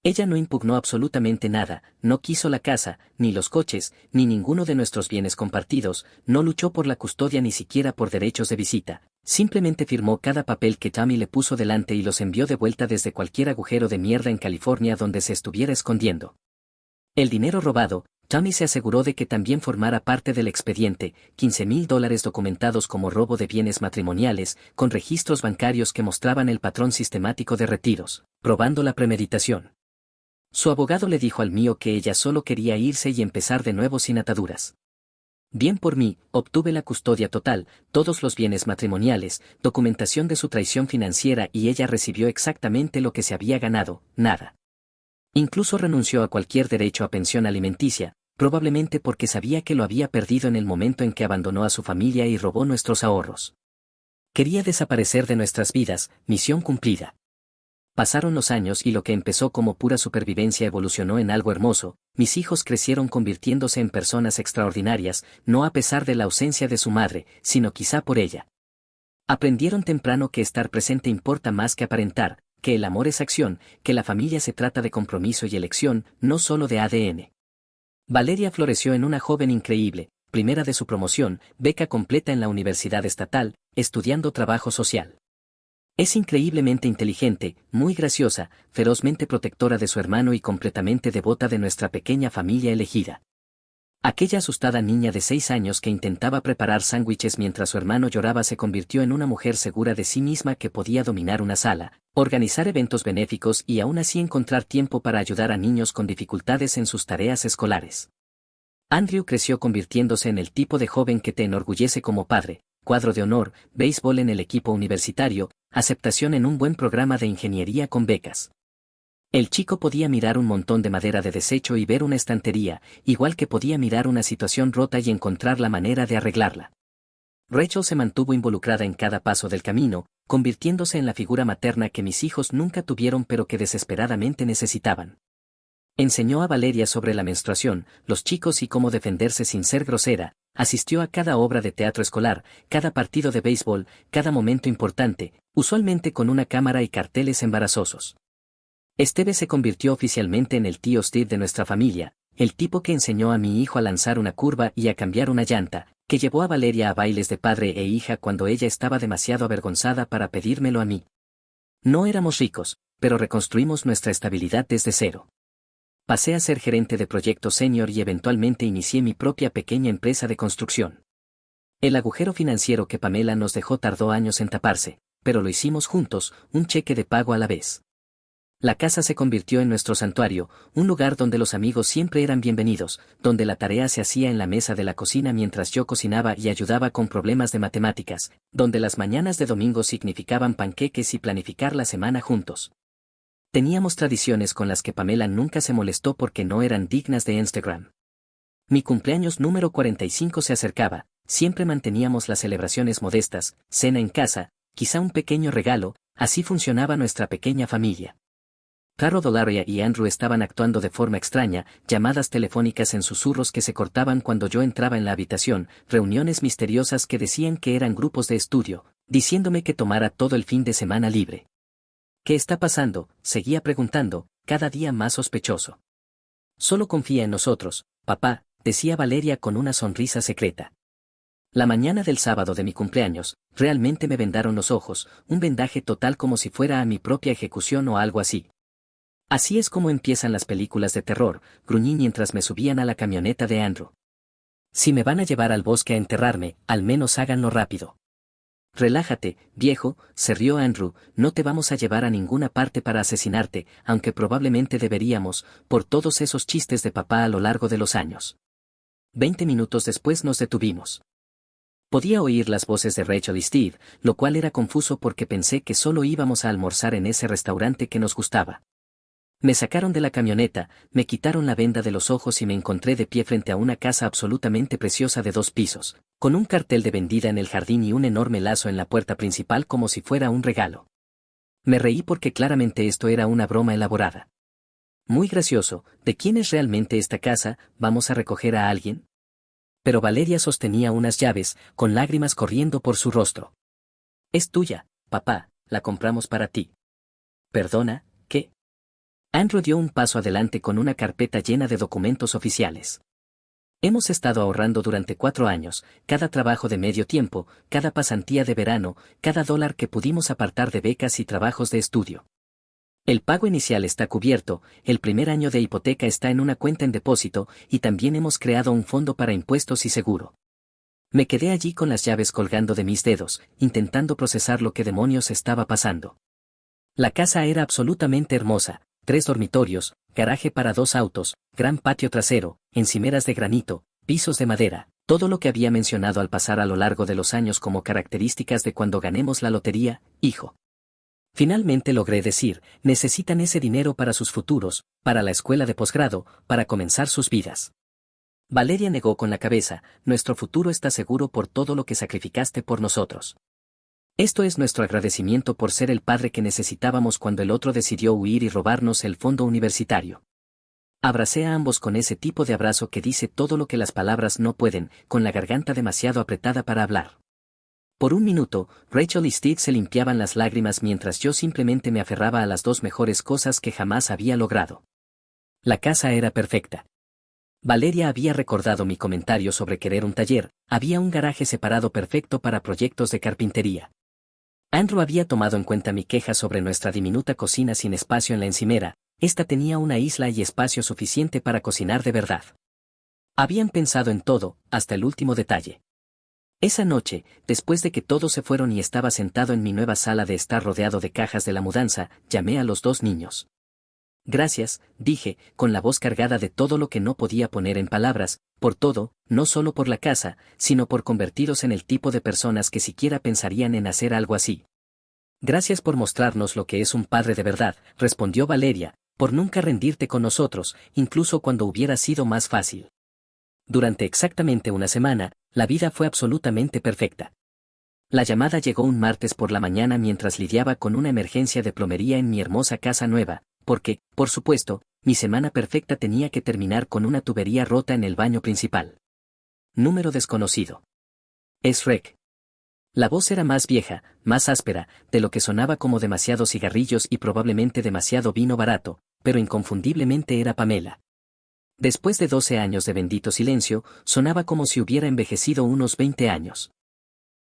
Ella no impugnó absolutamente nada, no quiso la casa, ni los coches, ni ninguno de nuestros bienes compartidos, no luchó por la custodia ni siquiera por derechos de visita, simplemente firmó cada papel que Tammy le puso delante y los envió de vuelta desde cualquier agujero de mierda en California donde se estuviera escondiendo. El dinero robado, Tammy se aseguró de que también formara parte del expediente, $15,000 documentados como robo de bienes matrimoniales, con registros bancarios que mostraban el patrón sistemático de retiros, probando la premeditación. Su abogado le dijo al mío que ella solo quería irse y empezar de nuevo sin ataduras. Bien por mí, obtuve la custodia total, todos los bienes matrimoniales, documentación de su traición financiera y ella recibió exactamente lo que se había ganado, nada. Incluso renunció a cualquier derecho a pensión alimenticia, probablemente porque sabía que lo había perdido en el momento en que abandonó a su familia y robó nuestros ahorros. Quería desaparecer de nuestras vidas, misión cumplida. Pasaron los años y lo que empezó como pura supervivencia evolucionó en algo hermoso, mis hijos crecieron convirtiéndose en personas extraordinarias, no a pesar de la ausencia de su madre, sino quizá por ella. Aprendieron temprano que estar presente importa más que aparentar, que el amor es acción, que la familia se trata de compromiso y elección, no solo de ADN. Valeria floreció en una joven increíble, primera de su promoción, beca completa en la Universidad Estatal, estudiando trabajo social. Es increíblemente inteligente, muy graciosa, ferozmente protectora de su hermano y completamente devota de nuestra pequeña familia elegida. Aquella asustada niña de 6 años que intentaba preparar sándwiches mientras su hermano lloraba se convirtió en una mujer segura de sí misma que podía dominar una sala, organizar eventos benéficos y aún así encontrar tiempo para ayudar a niños con dificultades en sus tareas escolares. Andrew creció convirtiéndose en el tipo de joven que te enorgullece como padre, cuadro de honor, béisbol en el equipo universitario, aceptación en un buen programa de ingeniería con becas. El chico podía mirar un montón de madera de desecho y ver una estantería, igual que podía mirar una situación rota y encontrar la manera de arreglarla. Rachel se mantuvo involucrada en cada paso del camino, convirtiéndose en la figura materna que mis hijos nunca tuvieron pero que desesperadamente necesitaban. Enseñó a Valeria sobre la menstruación, los chicos y cómo defenderse sin ser grosera, asistió a cada obra de teatro escolar, cada partido de béisbol, cada momento importante, usualmente con una cámara y carteles embarazosos. Steve se convirtió oficialmente en el tío Steve de nuestra familia, el tipo que enseñó a mi hijo a lanzar una curva y a cambiar una llanta, que llevó a Valeria a bailes de padre e hija cuando ella estaba demasiado avergonzada para pedírmelo a mí. No éramos ricos, pero reconstruimos nuestra estabilidad desde cero. Pasé a ser gerente de proyecto senior y eventualmente inicié mi propia pequeña empresa de construcción. El agujero financiero que Pamela nos dejó tardó años en taparse, pero lo hicimos juntos, un cheque de pago a la vez. La casa se convirtió en nuestro santuario, un lugar donde los amigos siempre eran bienvenidos, donde la tarea se hacía en la mesa de la cocina mientras yo cocinaba y ayudaba con problemas de matemáticas, donde las mañanas de domingo significaban panqueques y planificar la semana juntos. Teníamos tradiciones con las que Pamela nunca se molestó porque no eran dignas de Instagram. Mi cumpleaños número 45 se acercaba, siempre manteníamos las celebraciones modestas, cena en casa, quizá un pequeño regalo, así funcionaba nuestra pequeña familia. Caro Dolaria y Andrew estaban actuando de forma extraña, llamadas telefónicas en susurros que se cortaban cuando yo entraba en la habitación, reuniones misteriosas que decían que eran grupos de estudio, diciéndome que tomara todo el fin de semana libre. ¿Qué está pasando?, seguía preguntando, cada día más sospechoso. Solo confía en nosotros, papá, decía Valeria con una sonrisa secreta. La mañana del sábado de mi cumpleaños, realmente me vendaron los ojos, un vendaje total como si fuera a mi propia ejecución o algo así. Así es como empiezan las películas de terror, gruñí mientras me subían a la camioneta de Andrew. Si me van a llevar al bosque a enterrarme, al menos háganlo rápido. Relájate, viejo, se rió Andrew, no te vamos a llevar a ninguna parte para asesinarte, aunque probablemente deberíamos, por todos esos chistes de papá a lo largo de los años. 20 minutos después nos detuvimos. Podía oír las voces de Rachel y Steve, lo cual era confuso porque pensé que solo íbamos a almorzar en ese restaurante que nos gustaba. Me sacaron de la camioneta, me quitaron la venda de los ojos y me encontré de pie frente a una casa absolutamente preciosa de 2 pisos, con un cartel de vendida en el jardín y un enorme lazo en la puerta principal como si fuera un regalo. Me reí porque claramente esto era una broma elaborada. Muy gracioso, ¿de quién es realmente esta casa? ¿Vamos a recoger a alguien? Pero Valeria sostenía unas llaves, con lágrimas corriendo por su rostro. Es tuya, papá, la compramos para ti. Perdona, ¿qué? Andrew dio un paso adelante con una carpeta llena de documentos oficiales. Hemos estado ahorrando durante 4 años, cada trabajo de medio tiempo, cada pasantía de verano, cada dólar que pudimos apartar de becas y trabajos de estudio. El pago inicial está cubierto, el primer año de hipoteca está en una cuenta en depósito y también hemos creado un fondo para impuestos y seguro. Me quedé allí con las llaves colgando de mis dedos, intentando procesar lo que demonios estaba pasando. La casa era absolutamente hermosa. 3 dormitorios, garaje para 2 autos, gran patio trasero, encimeras de granito, pisos de madera, todo lo que había mencionado al pasar a lo largo de los años como características de cuando ganemos la lotería, hijo. Finalmente logré decir, necesitan ese dinero para sus futuros, para la escuela de posgrado, para comenzar sus vidas. Valeria negó con la cabeza, nuestro futuro está seguro por todo lo que sacrificaste por nosotros. Esto es nuestro agradecimiento por ser el padre que necesitábamos cuando el otro decidió huir y robarnos el fondo universitario. Abracé a ambos con ese tipo de abrazo que dice todo lo que las palabras no pueden, con la garganta demasiado apretada para hablar. Por un minuto, Rachel y Steve se limpiaban las lágrimas mientras yo simplemente me aferraba a las dos mejores cosas que jamás había logrado. La casa era perfecta. Valeria había recordado mi comentario sobre querer un taller, había un garaje separado perfecto para proyectos de carpintería. Andrew había tomado en cuenta mi queja sobre nuestra diminuta cocina sin espacio en la encimera, esta tenía una isla y espacio suficiente para cocinar de verdad. Habían pensado en todo, hasta el último detalle. Esa noche, después de que todos se fueron y estaba sentado en mi nueva sala de estar rodeado de cajas de la mudanza, llamé a los dos niños. Gracias, dije, con la voz cargada de todo lo que no podía poner en palabras, por todo, no solo por la casa, sino por convertiros en el tipo de personas que siquiera pensarían en hacer algo así. Gracias por mostrarnos lo que es un padre de verdad, respondió Valeria, por nunca rendirte con nosotros, incluso cuando hubiera sido más fácil. Durante exactamente una semana, la vida fue absolutamente perfecta. La llamada llegó un martes por la mañana mientras lidiaba con una emergencia de plomería en mi hermosa casa nueva, porque, por supuesto, mi semana perfecta tenía que terminar con una tubería rota en el baño principal. Número desconocido. Es Rec. La voz era más vieja, más áspera, de lo que sonaba como demasiados cigarrillos y probablemente demasiado vino barato, pero inconfundiblemente era Pamela. Después de 12 años de bendito silencio, sonaba como si hubiera envejecido unos 20 años.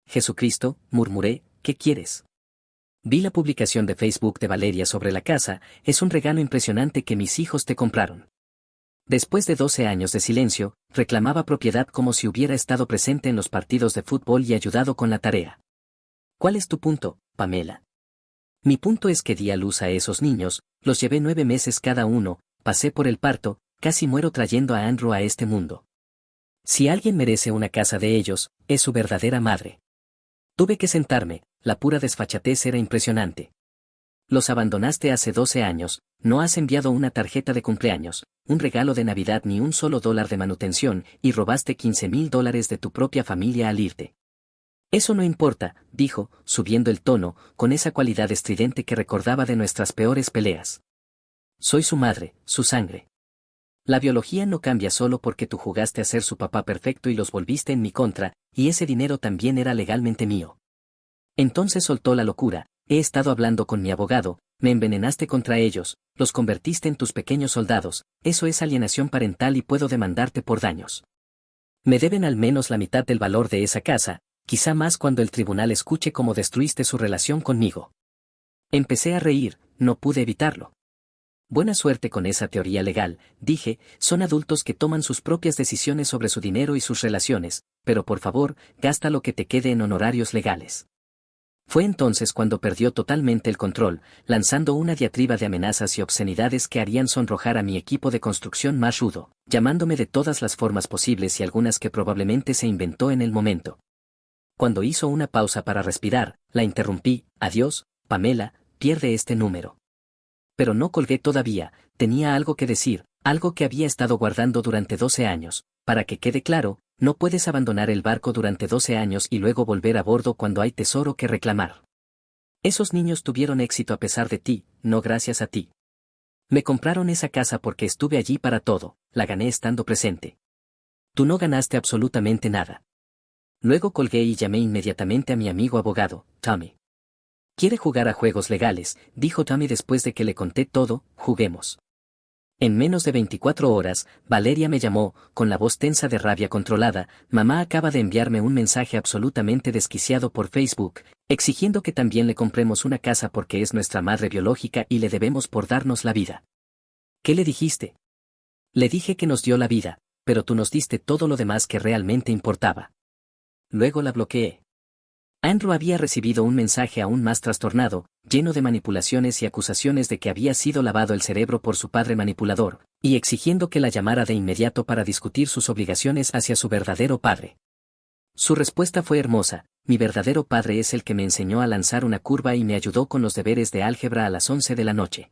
Jesucristo, murmuré, ¿qué quieres? Vi la publicación de Facebook de Valeria sobre la casa, es un regalo impresionante que mis hijos te compraron. Después de 12 años de silencio, reclamaba propiedad como si hubiera estado presente en los partidos de fútbol y ayudado con la tarea. ¿Cuál es tu punto, Pamela? Mi punto es que di a luz a esos niños, los llevé 9 meses cada uno, pasé por el parto, casi muero trayendo a Andrew a este mundo. Si alguien merece una casa de ellos, es su verdadera madre. Tuve que sentarme, la pura desfachatez era impresionante. Los abandonaste hace 12 años, no has enviado una tarjeta de cumpleaños, un regalo de Navidad ni un solo dólar de manutención, y robaste $15,000 de tu propia familia al irte. Eso no importa, dijo, subiendo el tono, con esa cualidad estridente que recordaba de nuestras peores peleas. Soy su madre, su sangre. La biología no cambia solo porque tú jugaste a ser su papá perfecto y los volviste en mi contra, y ese dinero también era legalmente mío. Entonces soltó la locura, he estado hablando con mi abogado, me envenenaste contra ellos, los convertiste en tus pequeños soldados, eso es alienación parental y puedo demandarte por daños. Me deben al menos la mitad del valor de esa casa, quizá más cuando el tribunal escuche cómo destruiste su relación conmigo. Empecé a reír, no pude evitarlo. Buena suerte con esa teoría legal, dije, son adultos que toman sus propias decisiones sobre su dinero y sus relaciones, pero por favor, gasta lo que te quede en honorarios legales. Fue entonces cuando perdió totalmente el control, lanzando una diatriba de amenazas y obscenidades que harían sonrojar a mi equipo de construcción más rudo, llamándome de todas las formas posibles y algunas que probablemente se inventó en el momento. Cuando hizo una pausa para respirar, la interrumpí, adiós, Pamela, pierde este número. Pero no colgué todavía, tenía algo que decir, algo que había estado guardando durante 12 años, para que quede claro, no puedes abandonar el barco durante 12 años y luego volver a bordo cuando hay tesoro que reclamar. Esos niños tuvieron éxito a pesar de ti, no gracias a ti. Me compraron esa casa porque estuve allí para todo, la gané estando presente. Tú no ganaste absolutamente nada. Luego colgué y llamé inmediatamente a mi amigo abogado, Tommy. Quiere jugar a juegos legales, dijo Tommy después de que le conté todo, juguemos. En menos de 24 horas, Valeria me llamó, con la voz tensa de rabia controlada, mamá acaba de enviarme un mensaje absolutamente desquiciado por Facebook, exigiendo que también le compremos una casa porque es nuestra madre biológica y le debemos por darnos la vida. ¿Qué le dijiste? Le dije que nos dio la vida, pero tú nos diste todo lo demás que realmente importaba. Luego la bloqueé. Andrew había recibido un mensaje aún más trastornado, lleno de manipulaciones y acusaciones de que había sido lavado el cerebro por su padre manipulador, y exigiendo que la llamara de inmediato para discutir sus obligaciones hacia su verdadero padre. Su respuesta fue hermosa, mi verdadero padre es el que me enseñó a lanzar una curva y me ayudó con los deberes de álgebra a las 11 de la noche.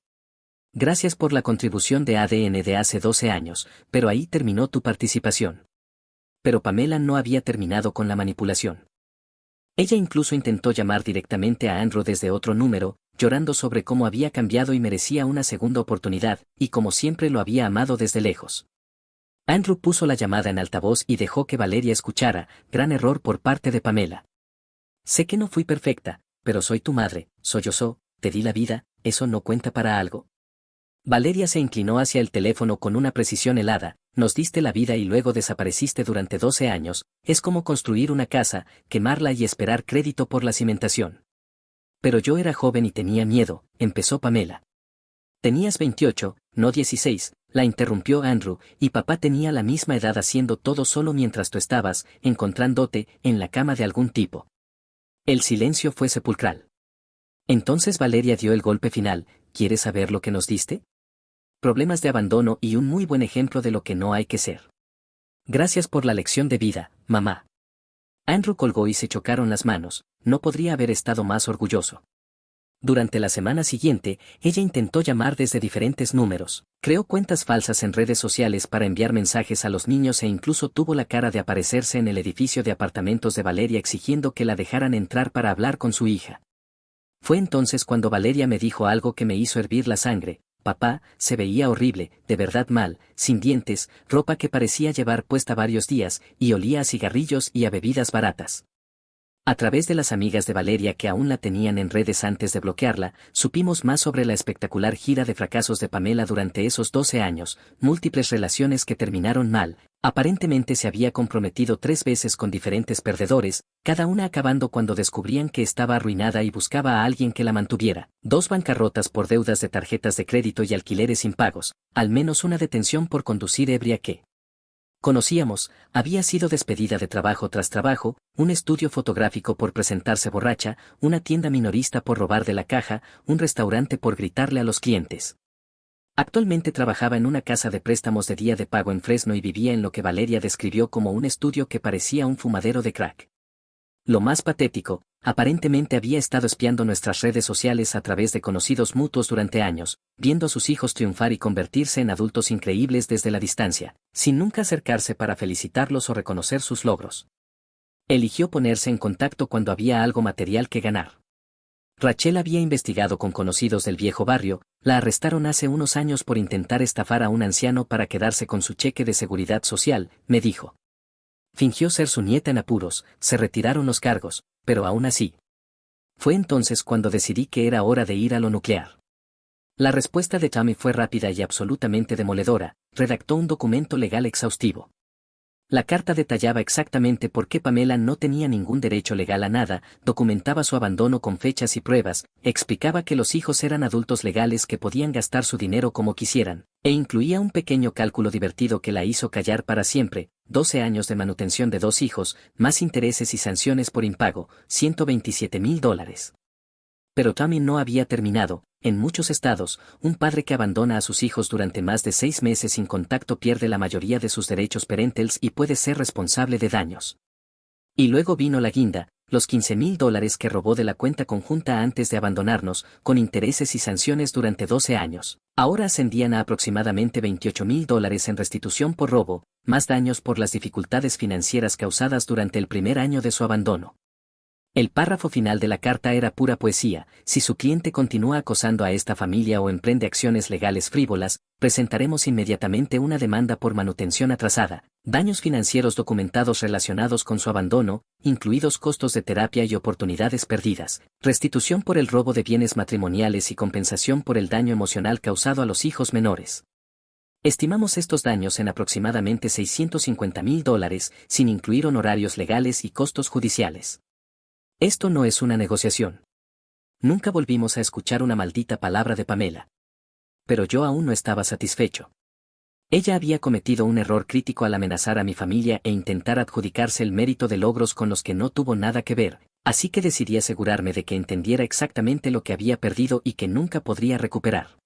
Gracias por la contribución de ADN de hace 12 años, pero ahí terminó tu participación. Pero Pamela no había terminado con la manipulación. Ella incluso intentó llamar directamente a Andrew desde otro número, llorando sobre cómo había cambiado y merecía una segunda oportunidad, y como siempre lo había amado desde lejos. Andrew puso la llamada en altavoz y dejó que Valeria escuchara, gran error por parte de Pamela. Sé que no fui perfecta, pero soy tu madre, sollozó, te di la vida, ¿eso no cuenta para algo? Valeria se inclinó hacia el teléfono con una precisión helada, nos diste la vida y luego desapareciste durante 12 años, es como construir una casa, quemarla y esperar crédito por la cimentación. Pero yo era joven y tenía miedo, empezó Pamela. Tenías 28, no 16, la interrumpió Andrew, y papá tenía la misma edad haciendo todo solo mientras tú estabas, encontrándote, en la cama de algún tipo. El silencio fue sepulcral. Entonces Valeria dio el golpe final, ¿quieres saber lo que nos diste? Problemas de abandono y un muy buen ejemplo de lo que no hay que ser. Gracias por la lección de vida, mamá. Andrew colgó y se chocaron las manos, no podría haber estado más orgulloso. Durante la semana siguiente, ella intentó llamar desde diferentes números, creó cuentas falsas en redes sociales para enviar mensajes a los niños e incluso tuvo la cara de aparecerse en el edificio de apartamentos de Valeria exigiendo que la dejaran entrar para hablar con su hija. Fue entonces cuando Valeria me dijo algo que me hizo hervir la sangre. Papá, se veía horrible, de verdad mal, sin dientes, ropa que parecía llevar puesta varios días, y olía a cigarrillos y a bebidas baratas. A través de las amigas de Valeria que aún la tenían en redes antes de bloquearla, supimos más sobre la espectacular gira de fracasos de Pamela durante esos 12 años, múltiples relaciones que terminaron mal, aparentemente se había comprometido 3 veces con diferentes perdedores, cada una acabando cuando descubrían que estaba arruinada y buscaba a alguien que la mantuviera, 2 bancarrotas por deudas de tarjetas de crédito y alquileres impagos, al menos una detención por conducir ebria que conocíamos, había sido despedida de trabajo tras trabajo, un estudio fotográfico por presentarse borracha, una tienda minorista por robar de la caja, un restaurante por gritarle a los clientes. Actualmente trabajaba en una casa de préstamos de día de pago en Fresno y vivía en lo que Valeria describió como un estudio que parecía un fumadero de crack. Lo más patético, aparentemente había estado espiando nuestras redes sociales a través de conocidos mutuos durante años, viendo a sus hijos triunfar y convertirse en adultos increíbles desde la distancia, sin nunca acercarse para felicitarlos o reconocer sus logros. Eligió ponerse en contacto cuando había algo material que ganar. Rachel había investigado con conocidos del viejo barrio, la arrestaron hace unos años por intentar estafar a un anciano para quedarse con su cheque de seguridad social, me dijo. Fingió ser su nieta en apuros, se retiraron los cargos, pero aún así. Fue entonces cuando decidí que era hora de ir a lo nuclear. La respuesta de Tammy fue rápida y absolutamente demoledora, redactó un documento legal exhaustivo. La carta detallaba exactamente por qué Pamela no tenía ningún derecho legal a nada, documentaba su abandono con fechas y pruebas, explicaba que los hijos eran adultos legales que podían gastar su dinero como quisieran, e incluía un pequeño cálculo divertido que la hizo callar para siempre, 12 años de manutención de 2 hijos, más intereses y sanciones por impago, $127,000. Pero Tammy no había terminado. En muchos estados, un padre que abandona a sus hijos durante más de 6 meses sin contacto pierde la mayoría de sus derechos parentales y puede ser responsable de daños. Y luego vino la guinda, los $15,000 que robó de la cuenta conjunta antes de abandonarnos, con intereses y sanciones durante 12 años. Ahora ascendían a aproximadamente $28,000 en restitución por robo, más daños por las dificultades financieras causadas durante el primer año de su abandono. El párrafo final de la carta era pura poesía. Si su cliente continúa acosando a esta familia o emprende acciones legales frívolas, presentaremos inmediatamente una demanda por manutención atrasada, daños financieros documentados relacionados con su abandono, incluidos costos de terapia y oportunidades perdidas, restitución por el robo de bienes matrimoniales y compensación por el daño emocional causado a los hijos menores. Estimamos estos daños en aproximadamente $650,000, sin incluir honorarios legales y costos judiciales. Esto no es una negociación. Nunca volvimos a escuchar una maldita palabra de Pamela. Pero yo aún no estaba satisfecho. Ella había cometido un error crítico al amenazar a mi familia e intentar adjudicarse el mérito de logros con los que no tuvo nada que ver, así que decidí asegurarme de que entendiera exactamente lo que había perdido y que nunca podría recuperar.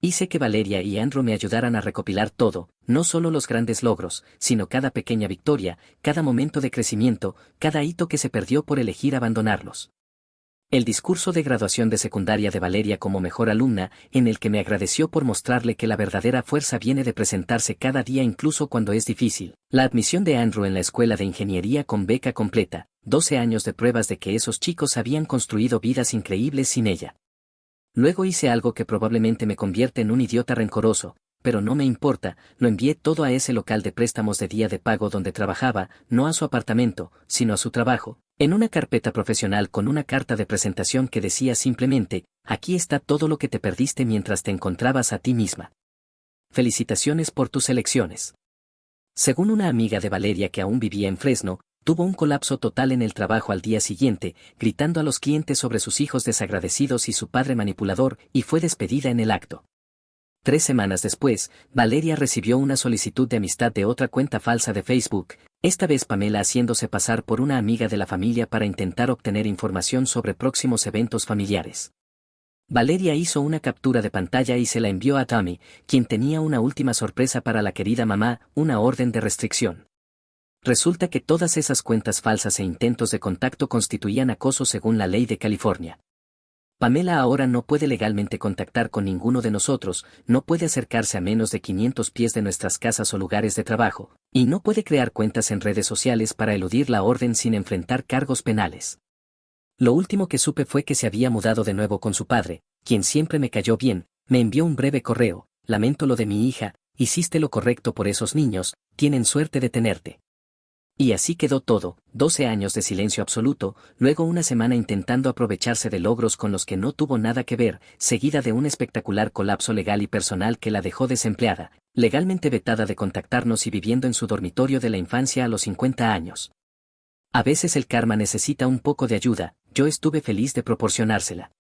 Hice que Valeria y Andrew me ayudaran a recopilar todo, no solo los grandes logros, sino cada pequeña victoria, cada momento de crecimiento, cada hito que se perdió por elegir abandonarlos. El discurso de graduación de secundaria de Valeria como mejor alumna, en el que me agradeció por mostrarle que la verdadera fuerza viene de presentarse cada día incluso cuando es difícil. La admisión de Andrew en la escuela de ingeniería con beca completa, 12 años de pruebas de que esos chicos habían construido vidas increíbles sin ella. Luego hice algo que probablemente me convierte en un idiota rencoroso, pero no me importa, lo envié todo a ese local de préstamos de día de pago donde trabajaba, no a su apartamento, sino a su trabajo, en una carpeta profesional con una carta de presentación que decía simplemente, aquí está todo lo que te perdiste mientras te encontrabas a ti misma. Felicitaciones por tus elecciones. Según una amiga de Valeria que aún vivía en Fresno, tuvo un colapso total en el trabajo al día siguiente, gritando a los clientes sobre sus hijos desagradecidos y su padre manipulador, y fue despedida en el acto. 3 semanas después, Valeria recibió una solicitud de amistad de otra cuenta falsa de Facebook, esta vez Pamela haciéndose pasar por una amiga de la familia para intentar obtener información sobre próximos eventos familiares. Valeria hizo una captura de pantalla y se la envió a Tommy, quien tenía una última sorpresa para la querida mamá, una orden de restricción. Resulta que todas esas cuentas falsas e intentos de contacto constituían acoso según la ley de California. Pamela ahora no puede legalmente contactar con ninguno de nosotros, no puede acercarse a menos de 500 pies de nuestras casas o lugares de trabajo, y no puede crear cuentas en redes sociales para eludir la orden sin enfrentar cargos penales. Lo último que supe fue que se había mudado de nuevo con su padre, quien siempre me cayó bien, me envió un breve correo, lamento lo de mi hija, hiciste lo correcto por esos niños, tienen suerte de tenerte. Y así quedó todo, 12 años de silencio absoluto, luego una semana intentando aprovecharse de logros con los que no tuvo nada que ver, seguida de un espectacular colapso legal y personal que la dejó desempleada, legalmente vetada de contactarnos y viviendo en su dormitorio de la infancia a los 50 años. A veces el karma necesita un poco de ayuda, yo estuve feliz de proporcionársela.